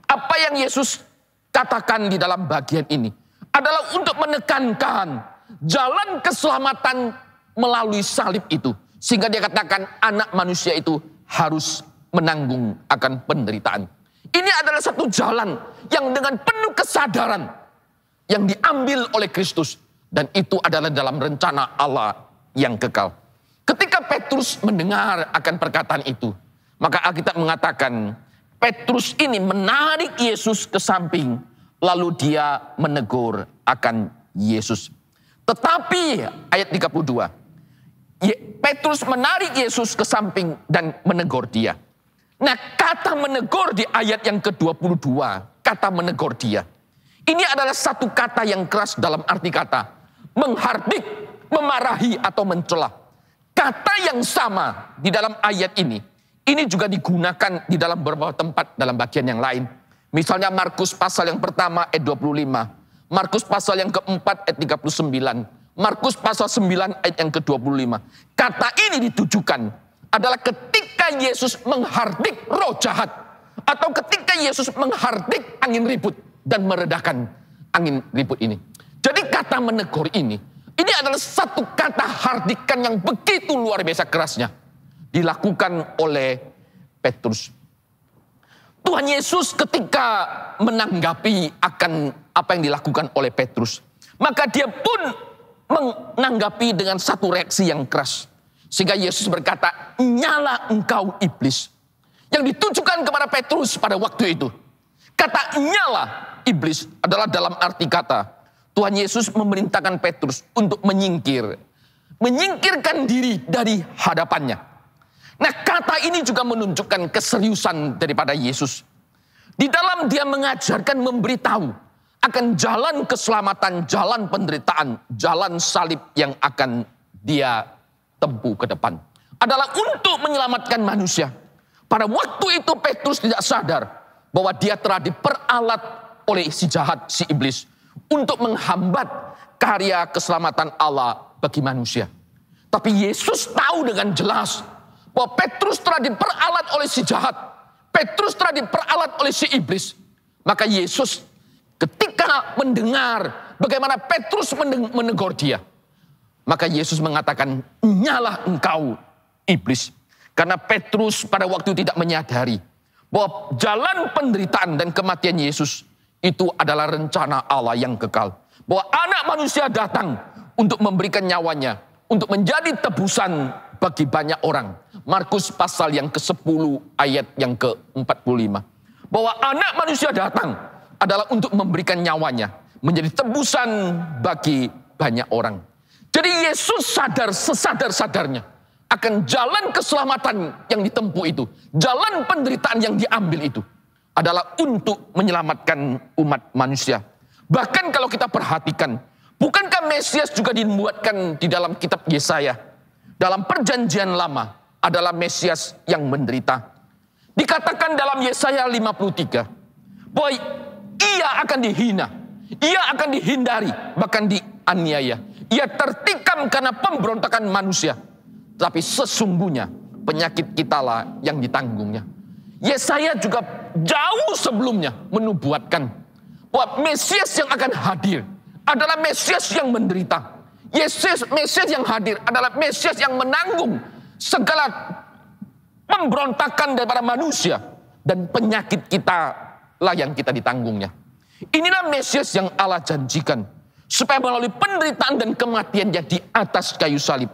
Apa yang Yesus katakan di dalam bagian ini adalah untuk menekankan jalan keselamatan melalui salib itu. Sehingga dia katakan anak manusia itu harus menanggung akan penderitaan. Ini adalah satu jalan yang dengan penuh kesadaran yang diambil oleh Kristus. Dan itu adalah dalam rencana Allah yang kekal. Ketika Petrus mendengar akan perkataan itu, maka Alkitab mengatakan Petrus ini menarik Yesus ke samping, lalu dia menegur akan Yesus. Tetapi ayat 32, Petrus menarik Yesus ke samping dan menegur dia. Nah, kata menegur di ayat yang ke-22, kata menegur dia. Ini adalah satu kata yang keras dalam arti kata menghardik, memarahi atau mencela. Kata yang sama di dalam ayat ini juga digunakan di dalam beberapa tempat dalam bagian yang lain. Misalnya Markus pasal yang pertama ayat 25, Markus pasal yang keempat ayat 39, Markus pasal 9 ayat yang ke-25. Kata ini ditujukan adalah ketika Yesus menghardik roh jahat, atau ketika Yesus menghardik angin ribut dan meredakan angin ribut ini. Jadi kata menegur ini adalah satu kata hardikan yang begitu luar biasa kerasnya dilakukan oleh Petrus. Tuhan Yesus ketika menanggapi akan apa yang dilakukan oleh Petrus, maka dia pun menanggapi dengan satu reaksi yang keras. Sehingga Yesus berkata, "Nyala engkau iblis." Yang ditujukan kepada Petrus pada waktu itu. Kata "nyala iblis" adalah dalam arti kata Tuhan Yesus memerintahkan Petrus untuk menyingkirkan diri dari hadapannya. Nah, kata ini juga menunjukkan keseriusan daripada Yesus. Di dalam dia mengajarkan, memberitahu akan jalan keselamatan, jalan penderitaan, jalan salib yang akan dia tempuh ke depan. Adalah untuk menyelamatkan manusia. Pada waktu itu Petrus tidak sadar bahwa dia telah diperalat oleh si jahat, si iblis, untuk menghambat karya keselamatan Allah bagi manusia. Tapi Yesus tahu dengan jelas bahwa Petrus telah diperalat oleh si jahat. Petrus telah diperalat oleh si iblis. Maka Yesus ketika mendengar bagaimana Petrus menegur dia, maka Yesus mengatakan, "Nyala engkau iblis." Karena Petrus pada waktu itu tidak menyadari bahwa jalan penderitaan dan kematian Yesus itu adalah rencana Allah yang kekal. Bahwa anak manusia datang untuk memberikan nyawanya, untuk menjadi tebusan bagi banyak orang. Markus pasal yang ke-10 ayat yang ke-45. Bahwa anak manusia datang adalah untuk memberikan nyawanya, menjadi tebusan bagi banyak orang. Jadi Yesus sadar sesadar-sadarnya akan jalan keselamatan yang ditempuh itu. Jalan penderitaan yang diambil itu adalah untuk menyelamatkan umat manusia. Bahkan kalau kita perhatikan, bukankah Mesias juga dibuatkan di dalam kitab Yesaya? Dalam perjanjian lama adalah Mesias yang menderita. Dikatakan dalam Yesaya 53, bahwa ia akan dihina, ia akan dihindari, bahkan dianiaya. Ia tertikam karena pemberontakan manusia. Tapi sesungguhnya penyakit kitalah yang ditanggungnya. Yesaya juga jauh sebelumnya menubuatkan bahwa Mesias yang akan hadir adalah Mesias yang menderita. Mesias yang hadir adalah Mesias yang menanggung segala pemberontakan daripada manusia, dan penyakit kita lah yang kita ditanggungnya. Inilah Mesias yang Allah janjikan, supaya melalui penderitaan dan kematiannya di atas kayu salib,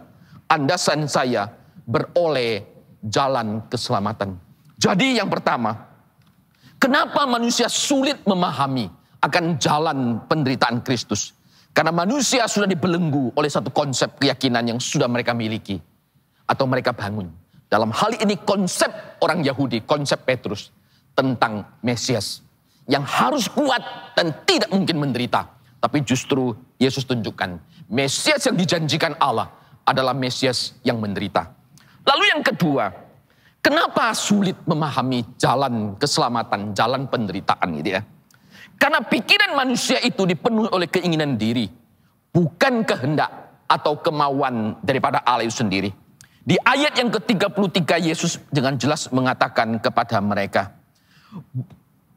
Anda dan saya beroleh jalan keselamatan. Jadi yang pertama, kenapa manusia sulit memahami akan jalan penderitaan Kristus? Karena manusia sudah dibelenggu oleh satu konsep keyakinan yang sudah mereka miliki atau mereka bangun. Dalam hal ini konsep orang Yahudi, konsep Petrus tentang Mesias. yang harus kuat dan tidak mungkin menderita. Tapi justru Yesus tunjukkan Mesias yang dijanjikan Allah adalah Mesias yang menderita. Lalu yang kedua, kenapa sulit memahami jalan keselamatan, jalan penderitaan gitu ya? Karena pikiran manusia itu dipenuhi oleh keinginan diri, bukan kehendak atau kemauan daripada Allah itu sendiri. Di ayat yang ke-33 Yesus dengan jelas mengatakan kepada mereka,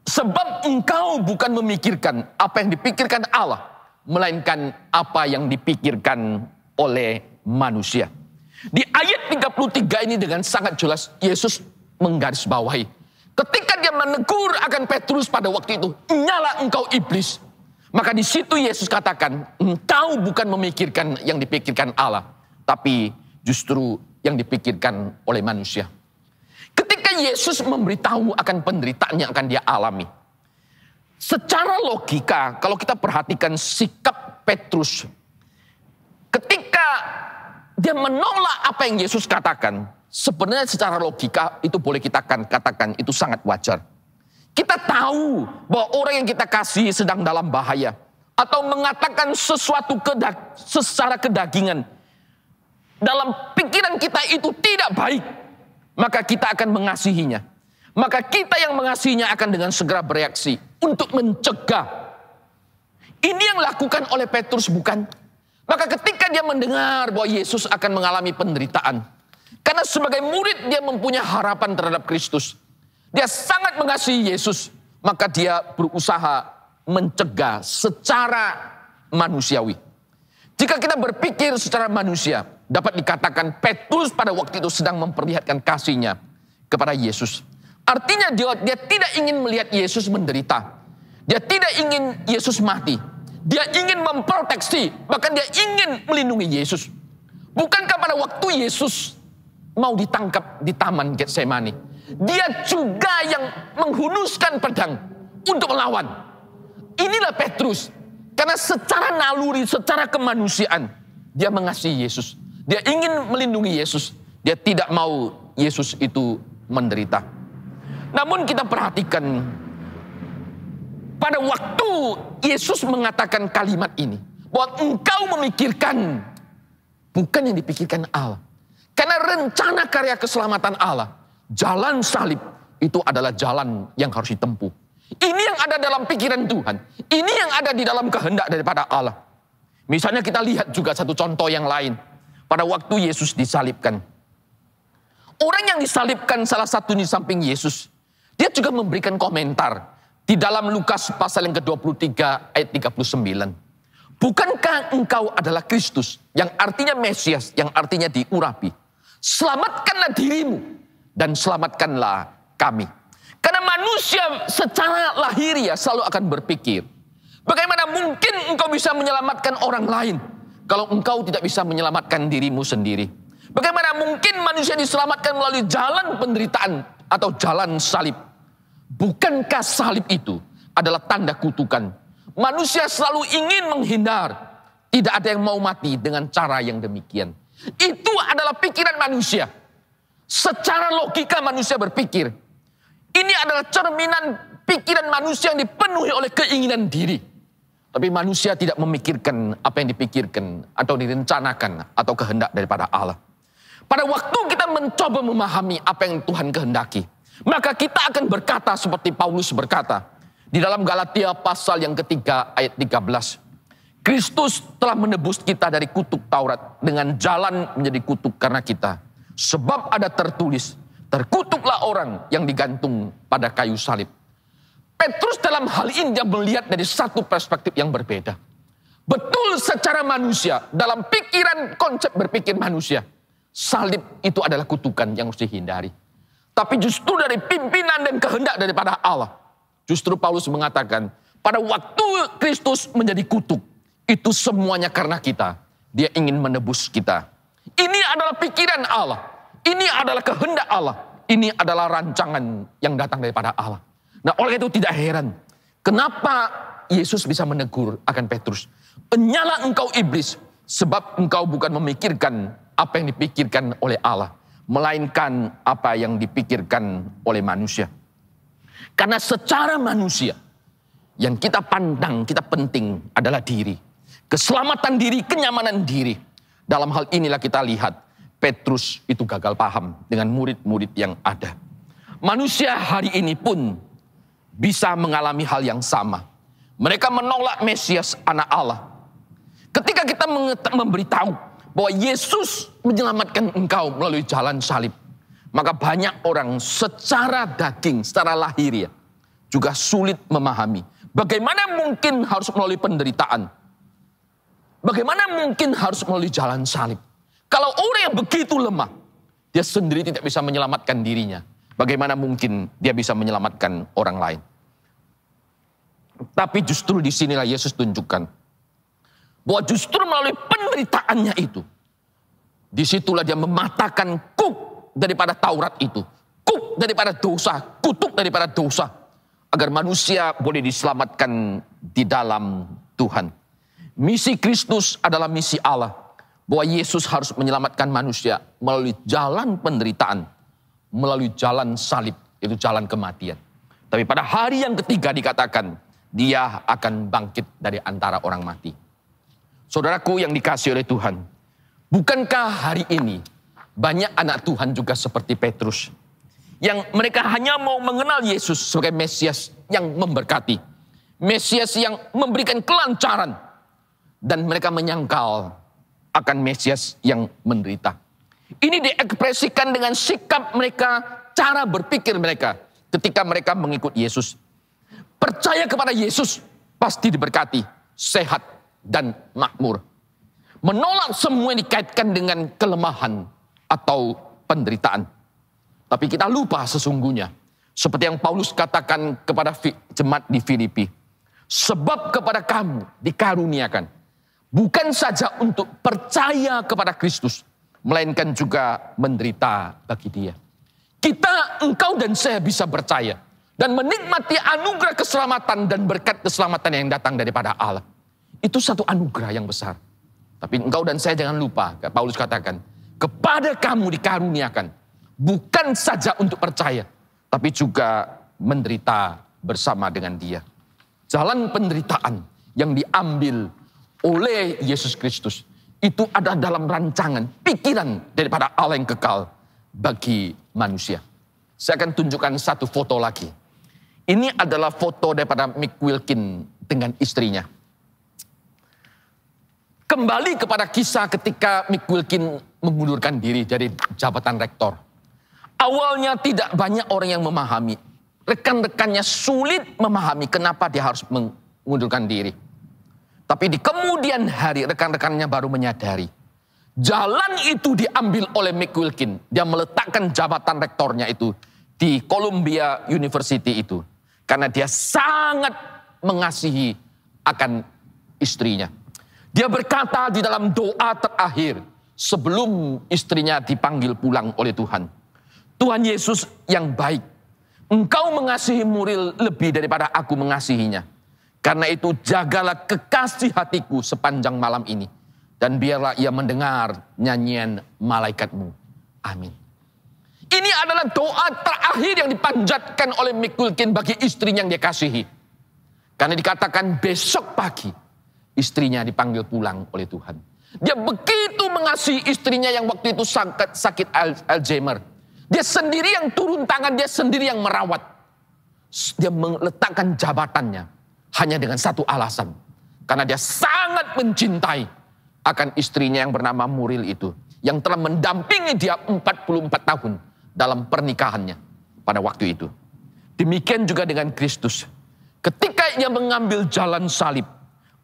sebab engkau bukan memikirkan apa yang dipikirkan Allah, melainkan apa yang dipikirkan oleh manusia. Di ayat 33 ini dengan sangat jelas Yesus menggarisbawahi. Ketika dia menegur akan Petrus pada waktu itu, nyala engkau iblis. Maka di situ Yesus katakan, engkau bukan memikirkan yang dipikirkan Allah, tapi justru yang dipikirkan oleh manusia. Ketika Yesus memberitahu akan penderitaan yang akan dia alami, secara logika kalau kita perhatikan sikap Petrus, ketika dia menolak apa yang Yesus katakan, sebenarnya secara logika itu boleh kita katakan itu sangat wajar. Kita tahu bahwa orang yang kita kasih sedang dalam bahaya, atau mengatakan sesuatu secara kedagingan, dalam pikiran kita itu tidak baik, maka kita akan mengasihinya. Maka kita yang mengasihinya akan dengan segera bereaksi untuk mencegah. Ini yang dilakukan oleh Petrus, bukan? Maka ketika dia mendengar bahwa Yesus akan mengalami penderitaan, karena sebagai murid dia mempunyai harapan terhadap Kristus, dia sangat mengasihi Yesus, maka dia berusaha mencegah secara manusiawi. Jika kita berpikir secara manusia, dapat dikatakan Petrus pada waktu itu sedang memperlihatkan kasihnya kepada Yesus. Artinya dia tidak ingin melihat Yesus menderita. Dia tidak ingin Yesus mati. Dia ingin memproteksi, bahkan dia ingin melindungi Yesus. Bukankah pada waktu Yesus mau ditangkap di Taman Getsemani, dia juga yang menghunuskan pedang untuk melawan. Inilah Petrus. Karena secara naluri, secara kemanusiaan, dia mengasihi Yesus. Dia ingin melindungi Yesus. Dia tidak mau Yesus itu menderita. Namun kita perhatikan, pada waktu Yesus mengatakan kalimat ini, bahwa engkau memikirkan bukan yang dipikirkan Allah. Karena rencana karya keselamatan Allah, jalan salib itu adalah jalan yang harus ditempuh. Ini yang ada dalam pikiran Tuhan. Ini yang ada di dalam kehendak daripada Allah. Misalnya kita lihat juga satu contoh yang lain. Pada waktu Yesus disalibkan, orang yang disalibkan salah satu di samping Yesus, dia juga memberikan komentar. Di dalam Lukas pasal yang ke-23 ayat 39. Bukankah engkau adalah Kristus, yang artinya Mesias, yang artinya diurapi. Selamatkanlah dirimu dan selamatkanlah kami. Karena manusia secara lahiriah selalu akan berpikir, bagaimana mungkin engkau bisa menyelamatkan orang lain kalau engkau tidak bisa menyelamatkan dirimu sendiri? Bagaimana mungkin manusia diselamatkan melalui jalan penderitaan atau jalan salib? Bukankah salib itu adalah tanda kutukan? Manusia selalu ingin menghindar. Tidak ada yang mau mati dengan cara yang demikian. Itu adalah pikiran manusia. Secara logika manusia berpikir, ini adalah cerminan pikiran manusia yang dipenuhi oleh keinginan diri. Tapi manusia tidak memikirkan apa yang dipikirkan atau direncanakan atau kehendak daripada Allah. Pada waktu kita mencoba memahami apa yang Tuhan kehendaki, maka kita akan berkata seperti Paulus berkata di dalam Galatia pasal yang ketiga ayat 13. Kristus telah menebus kita dari kutuk Taurat dengan jalan menjadi kutuk karena kita. Sebab ada tertulis, terkutuklah orang yang digantung pada kayu salib. Petrus dalam hal ini dia melihat dari satu perspektif yang berbeda. Betul secara manusia, dalam pikiran konsep berpikir manusia, salib itu adalah kutukan yang harus dihindari. Tapi justru dari pimpinan dan kehendak daripada Allah, justru Paulus mengatakan, pada waktu Kristus menjadi kutuk, itu semuanya karena kita. Dia ingin menebus kita. Ini adalah pikiran Allah. Ini adalah kehendak Allah. Ini adalah rancangan yang datang daripada Allah. Nah, oleh itu tidak heran kenapa Yesus bisa menegur akan Petrus. Menyala engkau iblis, sebab engkau bukan memikirkan apa yang dipikirkan oleh Allah, melainkan apa yang dipikirkan oleh manusia. Karena secara manusia, Yang kita pandang, kita penting adalah diri. Keselamatan diri, kenyamanan diri. Dalam hal inilah kita lihat Petrus itu gagal paham dengan murid-murid yang ada. Manusia hari ini pun bisa mengalami hal yang sama. Mereka menolak Mesias anak Allah. Ketika kita memberitahu bahwa Yesus menyelamatkan engkau melalui jalan salib, maka banyak orang secara daging, secara lahiriah juga sulit memahami. Bagaimana mungkin harus melalui penderitaan? Bagaimana mungkin harus melalui jalan salib? Kalau orang yang begitu lemah, dia sendiri tidak bisa menyelamatkan dirinya. Bagaimana mungkin dia bisa menyelamatkan orang lain? Tapi justru disinilah Yesus tunjukkan bahwa justru melalui penderitaannya itu, disitulah dia mematahkan kuk daripada Taurat itu, kuk daripada dosa, kutuk daripada dosa, agar manusia boleh diselamatkan di dalam Tuhan. Misi Kristus adalah misi Allah, bahwa Yesus harus menyelamatkan manusia melalui jalan penderitaan, melalui jalan salib, itu jalan kematian. Tapi pada hari yang ketiga dikatakan, dia akan bangkit dari antara orang mati. Saudaraku yang dikasihi oleh Tuhan, bukankah hari ini banyak anak Tuhan juga seperti Petrus, yang mereka hanya mau mengenal Yesus sebagai Mesias yang memberkati, Mesias yang memberikan kelancaran, dan mereka menyangkal akan Mesias yang menderita. Ini diekspresikan dengan sikap mereka, cara berpikir mereka ketika mereka mengikut Yesus. Percaya kepada Yesus pasti diberkati, sehat dan makmur. Menolak semua yang dikaitkan dengan kelemahan atau penderitaan. Tapi kita lupa sesungguhnya, seperti yang Paulus katakan kepada jemaat di Filipi, sebab kepada kamu dikaruniakan bukan saja untuk percaya kepada Kristus, melainkan juga menderita bagi Dia. Engkau dan saya bisa percaya dan menikmati anugerah keselamatan dan berkat keselamatan yang datang daripada Allah. Itu satu anugerah yang besar. Tapi engkau dan saya jangan lupa, Paulus katakan, kepada kamu dikaruniakan bukan saja untuk percaya, tapi juga menderita bersama dengan Dia. Jalan penderitaan yang diambil oleh Yesus Kristus itu ada dalam rancangan pikiran daripada Allah yang kekal bagi manusia. Saya akan tunjukkan satu foto lagi. Ini adalah foto daripada Mick Wilkin dengan istrinya. Kembali kepada kisah ketika Mick Wilkin mengundurkan diri dari jabatan rektor. Awalnya tidak banyak orang yang memahami. Rekan-rekannya sulit memahami kenapa dia harus mengundurkan diri. Tapi di kemudian hari rekan-rekannya baru menyadari. Jalan itu diambil oleh Mick Wilkin. Dia meletakkan jabatan rektornya itu di Columbia University itu. Karena dia sangat mengasihi akan istrinya. Dia berkata di dalam doa terakhir sebelum istrinya dipanggil pulang oleh Tuhan. Tuhan Yesus yang baik, Engkau mengasihi Muriel lebih daripada aku mengasihinya. Karena itu jagalah kekasih hatiku sepanjang malam ini. Dan biarlah ia mendengar nyanyian malaikatmu. Amin. Ini adalah doa terakhir yang dipanjatkan oleh Mick Wilkin bagi istrinya yang dia kasihi. Karena dikatakan besok pagi istrinya dipanggil pulang oleh Tuhan. Dia begitu mengasihi istrinya yang waktu itu sakit Alzheimer. Dia sendiri yang turun tangan, dia sendiri yang merawat. Dia meletakkan jabatannya hanya dengan satu alasan. Karena dia sangat mencintai akan istrinya yang bernama Muriel itu. Yang telah mendampingi dia 44 tahun dalam pernikahannya pada waktu itu. Demikian juga dengan Kristus. Ketika ia mengambil jalan salib,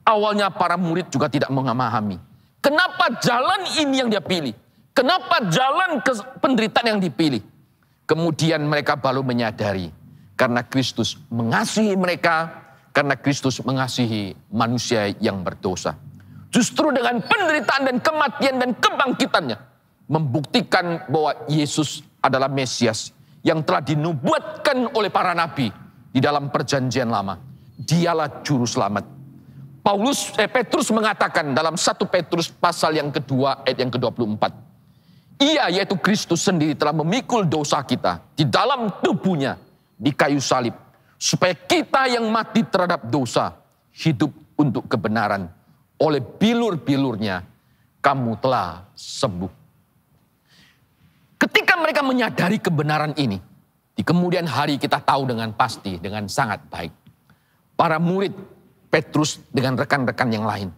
awalnya para murid juga tidak memahami. Kenapa jalan ini yang dia pilih? Kenapa jalan penderitaan yang dipilih? Kemudian mereka baru menyadari. Karena Kristus mengasihi mereka, karena Kristus mengasihi manusia yang berdosa. Justru dengan penderitaan dan kematian dan kebangkitannya, membuktikan bahwa Yesus adalah Mesias yang telah dinubuatkan oleh para nabi di dalam perjanjian lama. Dialah juru selamat. Petrus mengatakan dalam 1 Petrus pasal yang kedua ayat yang ke-24. Ia yaitu Kristus sendiri telah memikul dosa kita di dalam tubuhnya di kayu salib. supaya kita yang mati terhadap dosa hidup untuk kebenaran. Oleh bilur-bilurnya kamu telah sembuh. Ketika mereka menyadari kebenaran ini, di kemudian hari kita tahu dengan pasti, dengan sangat baik. Para murid Petrus dengan rekan-rekan yang lain,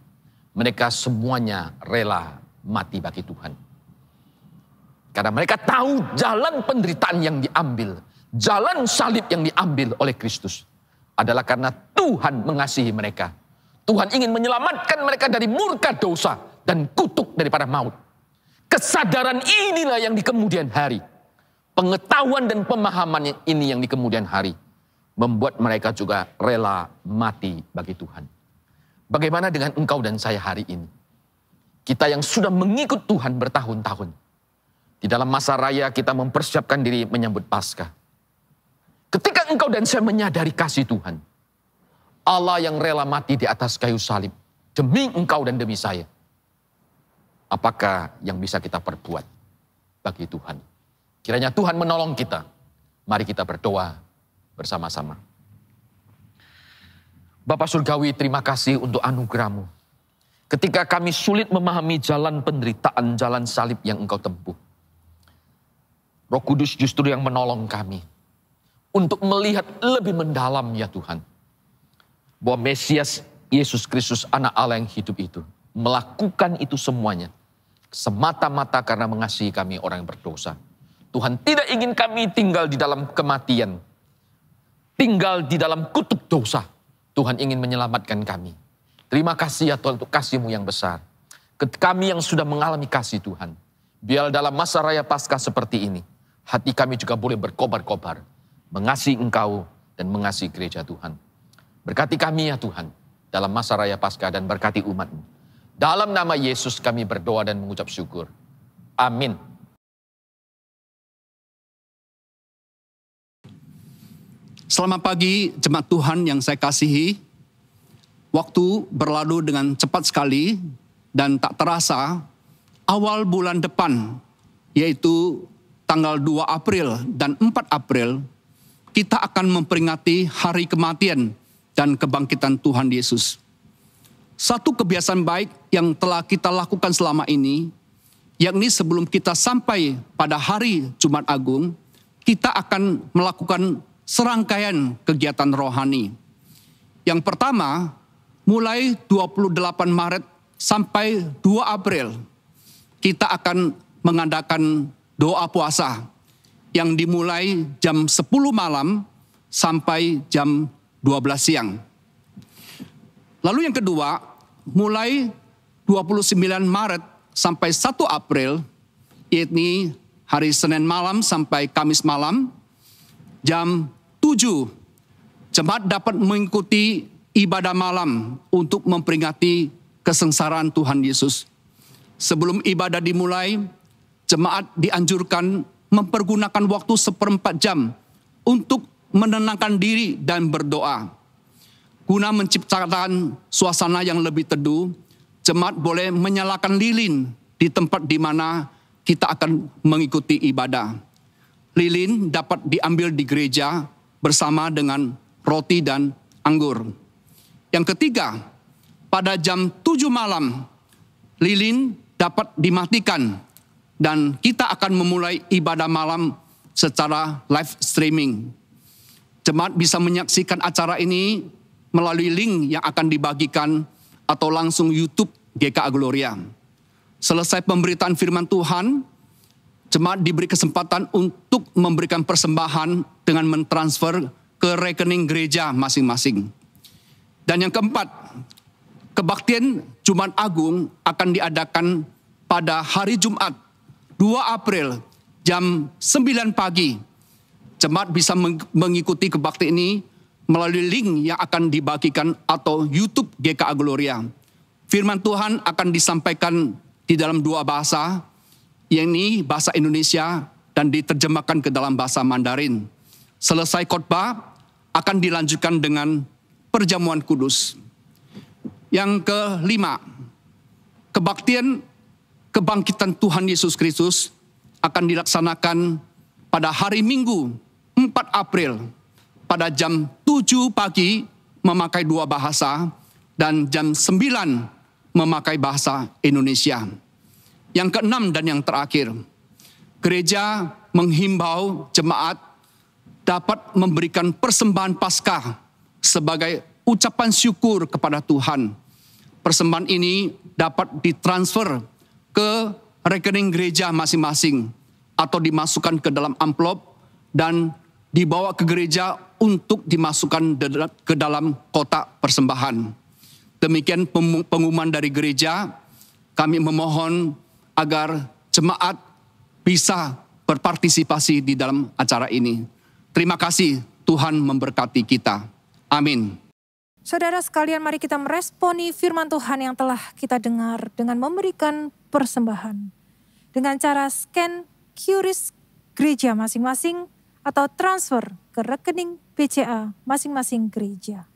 mereka semuanya rela mati bagi Tuhan. Karena mereka tahu jalan penderitaan yang diambil, jalan salib yang diambil oleh Kristus adalah karena Tuhan mengasihi mereka. Tuhan ingin menyelamatkan mereka dari murka dosa dan kutuk daripada maut. Kesadaran inilah yang di kemudian hari, pengetahuan dan pemahaman ini yang di kemudian hari, membuat mereka juga rela mati bagi Tuhan. Bagaimana dengan engkau dan saya hari ini? Kita yang sudah mengikut Tuhan bertahun-tahun, di dalam masa raya kita mempersiapkan diri menyambut Paskah. Ketika engkau dan saya menyadari kasih Tuhan, Allah yang rela mati di atas kayu salib demi engkau dan demi saya, apakah yang bisa kita perbuat bagi Tuhan? Kiranya Tuhan menolong kita. Mari kita berdoa bersama-sama. Bapa Surgawi, terima kasih untuk anugerah-Mu. Ketika kami sulit memahami jalan penderitaan, jalan salib yang Engkau tempuh, Roh Kudus justru yang menolong kami untuk melihat lebih mendalam ya Tuhan, bahwa Mesias Yesus Kristus anak Allah yang hidup itu melakukan itu semuanya semata-mata karena mengasihi kami orang yang berdosa. Tuhan tidak ingin kami tinggal di dalam kematian, tinggal di dalam kutuk dosa. Tuhan ingin menyelamatkan kami. Terima kasih ya Tuhan untuk kasih-Mu yang besar. Kami yang sudah mengalami kasih Tuhan, biar dalam masa raya Paskah seperti ini, hati kami juga boleh berkobar-kobar, mengasihi Engkau dan mengasihi gereja Tuhan. Berkati kami ya Tuhan, dalam masa raya Paskah dan berkati umat-Mu. Dalam nama Yesus kami berdoa dan mengucap syukur. Amin. Selamat pagi jemaat Tuhan yang saya kasihi. Waktu berlalu dengan cepat sekali dan tak terasa awal bulan depan, yaitu tanggal 2 April dan 4 April, kita akan memperingati hari kematian dan kebangkitan Tuhan Yesus. Satu kebiasaan baik yang telah kita lakukan selama ini, yakni sebelum kita sampai pada hari Jumat Agung, kita akan melakukan serangkaian kegiatan rohani. Yang pertama, mulai 28 Maret sampai 2 April, kita akan mengadakan doa puasa yang dimulai jam 10 malam sampai jam 12 siang. Lalu yang kedua, mulai 29 Maret sampai 1 April, yakni hari Senin malam sampai Kamis malam, jam 7, jemaat dapat mengikuti ibadah malam untuk memperingati kesengsaraan Tuhan Yesus. Sebelum ibadah dimulai, jemaat dianjurkan mempergunakan waktu 1/4 jam untuk menenangkan diri dan berdoa. Guna menciptakan suasana yang lebih teduh, jemaat boleh menyalakan lilin di tempat di mana kita akan mengikuti ibadah. Lilin dapat diambil di gereja bersama dengan roti dan anggur. Yang ketiga, pada jam 7 malam, lilin dapat dimatikan dan kita akan memulai ibadah malam secara live streaming. Jemaat bisa menyaksikan acara ini melalui link yang akan dibagikan atau langsung YouTube GKA Gloria. Selesai pemberitaan firman Tuhan, jemaat diberi kesempatan untuk memberikan persembahan dengan mentransfer ke rekening gereja masing-masing. Dan yang keempat, kebaktian Jumat Agung akan diadakan pada hari Jumat 2 April jam 9 pagi. Jemaat bisa mengikuti kebaktian ini melalui link yang akan dibagikan atau YouTube GKA Gloria. Firman Tuhan akan disampaikan di dalam 2 bahasa, yakni bahasa Indonesia dan diterjemahkan ke dalam bahasa Mandarin. Selesai khotbah akan dilanjutkan dengan perjamuan kudus. Yang kelima, kebaktian kebangkitan Tuhan Yesus Kristus akan dilaksanakan pada hari Minggu 4 April pada jam 7 7 pagi memakai 2 bahasa, dan jam 9 memakai bahasa Indonesia. Yang keenam dan yang terakhir, gereja menghimbau jemaat dapat memberikan persembahan Paskah sebagai ucapan syukur kepada Tuhan. Persembahan ini dapat ditransfer ke rekening gereja masing-masing atau dimasukkan ke dalam amplop dan dibawa ke gereja untuk dimasukkan ke dalam kotak persembahan. Demikian pengumuman dari gereja. Kami memohon agar jemaat bisa berpartisipasi di dalam acara ini. Terima kasih, Tuhan memberkati kita. Amin. Saudara sekalian, mari kita meresponi firman Tuhan yang telah kita dengar dengan memberikan persembahan. Dengan cara scan QRIS gereja masing-masing atau transfer ke rekening BCA masing-masing gereja.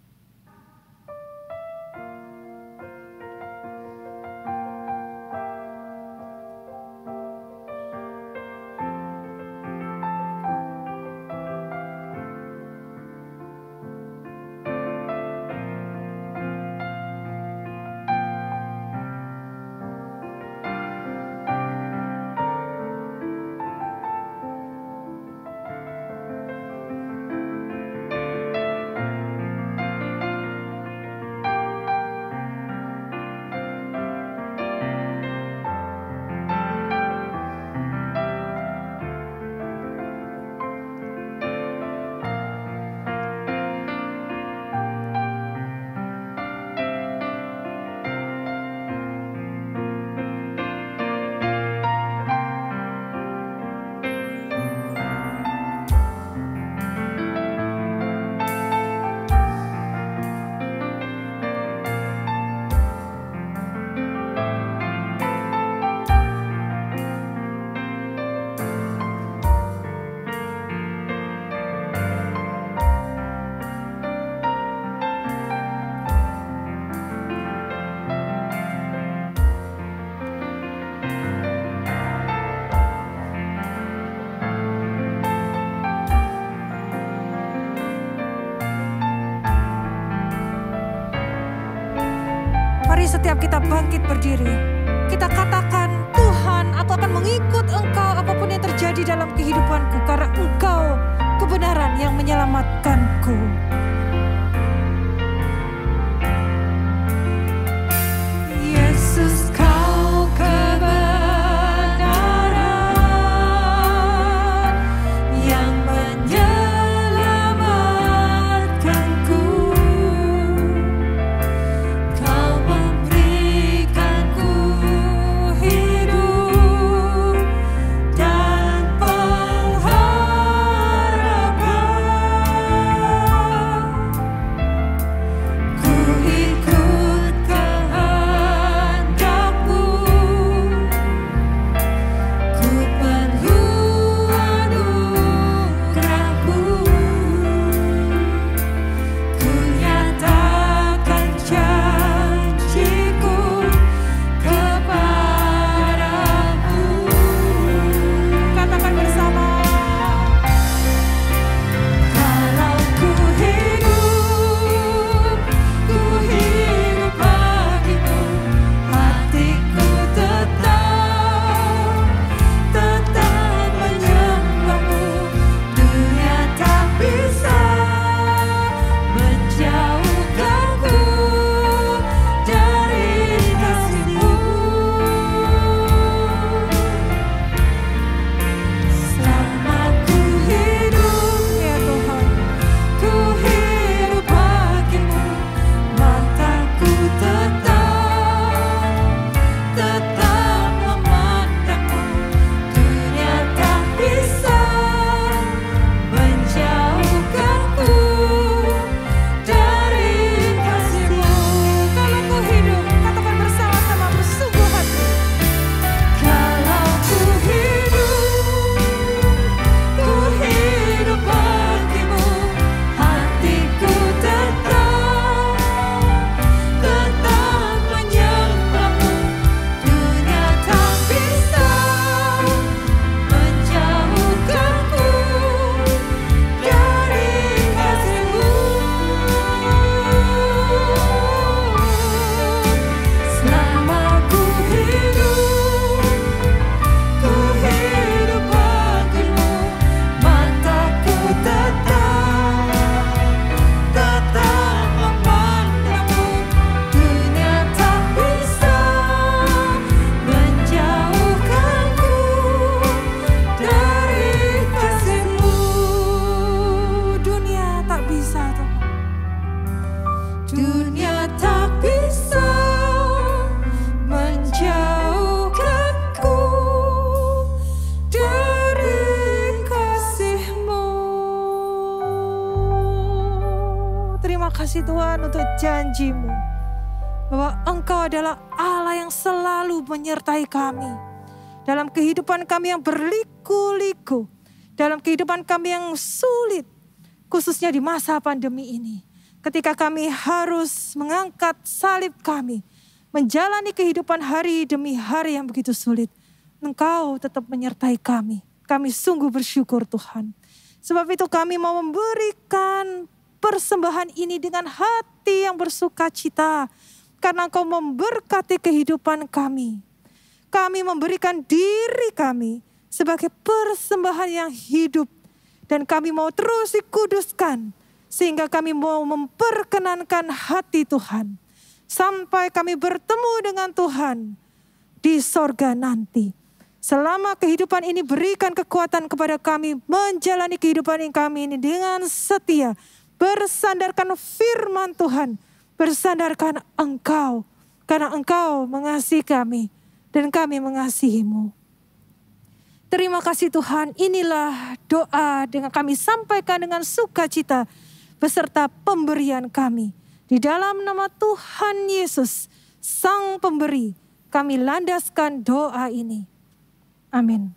Mari setiap kita bangkit berdiri. Kita katakan, Tuhan, aku akan mengikut Engkau apapun yang terjadi dalam kehidupanku. Karena Engkau kebenaran yang menyelamatkanku. Yesus, Kau kebenaran yang menyelamatkanku. Kau memberikanku hidup dan pengharapan. kasih Tuhan untuk janji-Mu. Bahwa Engkau adalah Allah yang selalu menyertai kami. Dalam kehidupan kami yang berliku-liku. Dalam kehidupan kami yang sulit. Khususnya di masa pandemi ini. Ketika kami harus mengangkat salib kami. Menjalani kehidupan hari demi hari yang begitu sulit. Engkau tetap menyertai kami. Kami sungguh bersyukur Tuhan. Sebab itu kami mau memberikan persembahan ini dengan hati yang bersuka cita. Karena Engkau memberkati kehidupan kami. Kami memberikan diri kami sebagai persembahan yang hidup. Dan kami mau terus dikuduskan. Sehingga kami mau memperkenankan hati Tuhan. Sampai kami bertemu dengan Tuhan di sorga nanti. Selama kehidupan ini berikan kekuatan kepada kami menjalani kehidupan kami ini dengan setia. Bersandarkan firman Tuhan. Bersandarkan Engkau. Karena Engkau mengasihi kami dan kami mengasihi-Mu. Terima kasih Tuhan, inilah doa dengan kami sampaikan dengan sukacita beserta pemberian kami. Di dalam nama Tuhan Yesus, Sang Pemberi, kami landaskan doa ini. Amin.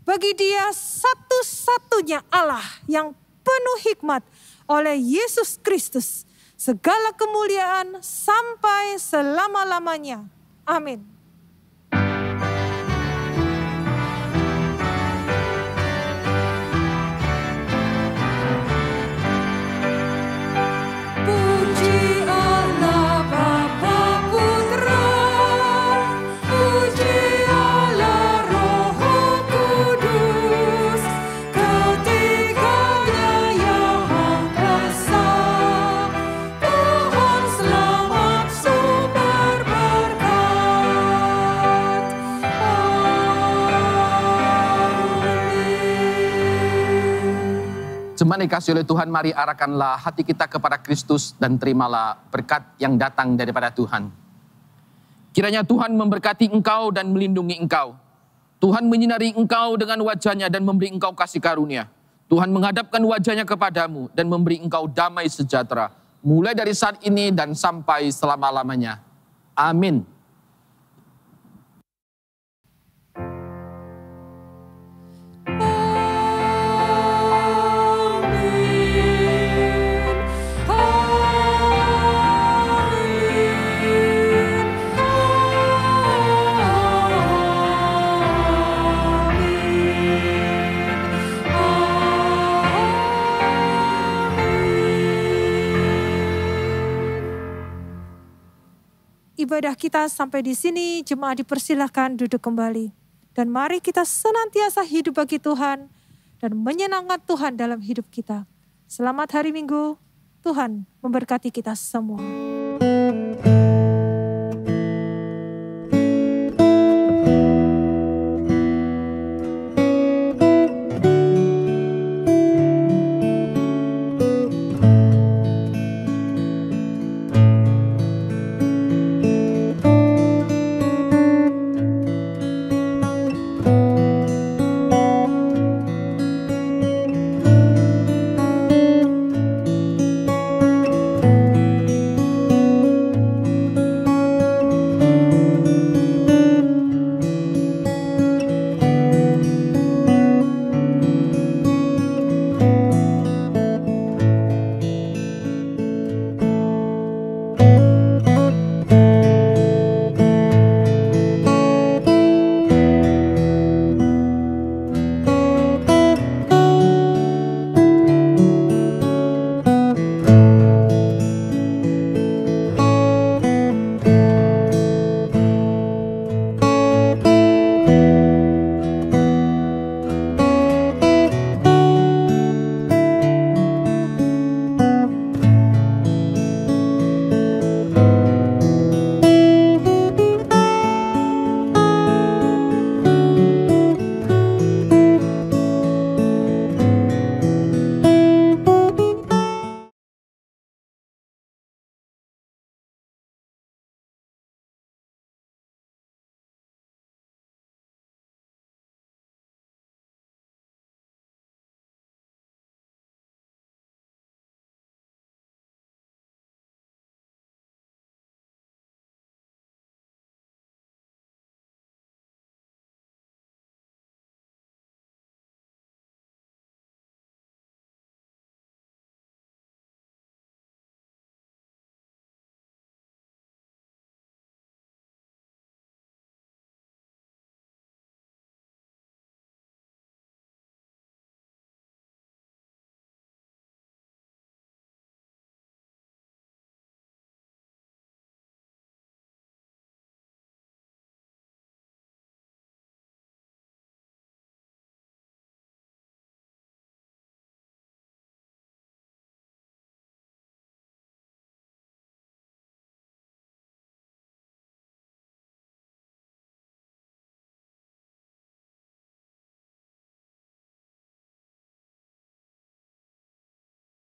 Bagi Dia satu-satunya Allah yang penuh hikmat oleh Yesus Kristus, segala kemuliaan sampai selama-lamanya. Amin. Jemaat dikasihi oleh Tuhan, mari arahkanlah hati kita kepada Kristus dan terimalah berkat yang datang daripada Tuhan. Kiranya Tuhan memberkati engkau dan melindungi engkau. Tuhan menyinari engkau dengan wajah-Nya dan memberi engkau kasih karunia. Tuhan menghadapkan wajah-Nya kepadamu dan memberi engkau damai sejahtera. Mulai dari saat ini dan sampai selama-lamanya. Amin. Ibadah kita sampai di sini, jemaat dipersilahkan duduk kembali. Dan mari kita senantiasa hidup bagi Tuhan dan menyenangkan Tuhan dalam hidup kita. Selamat hari Minggu, Tuhan memberkati kita semua.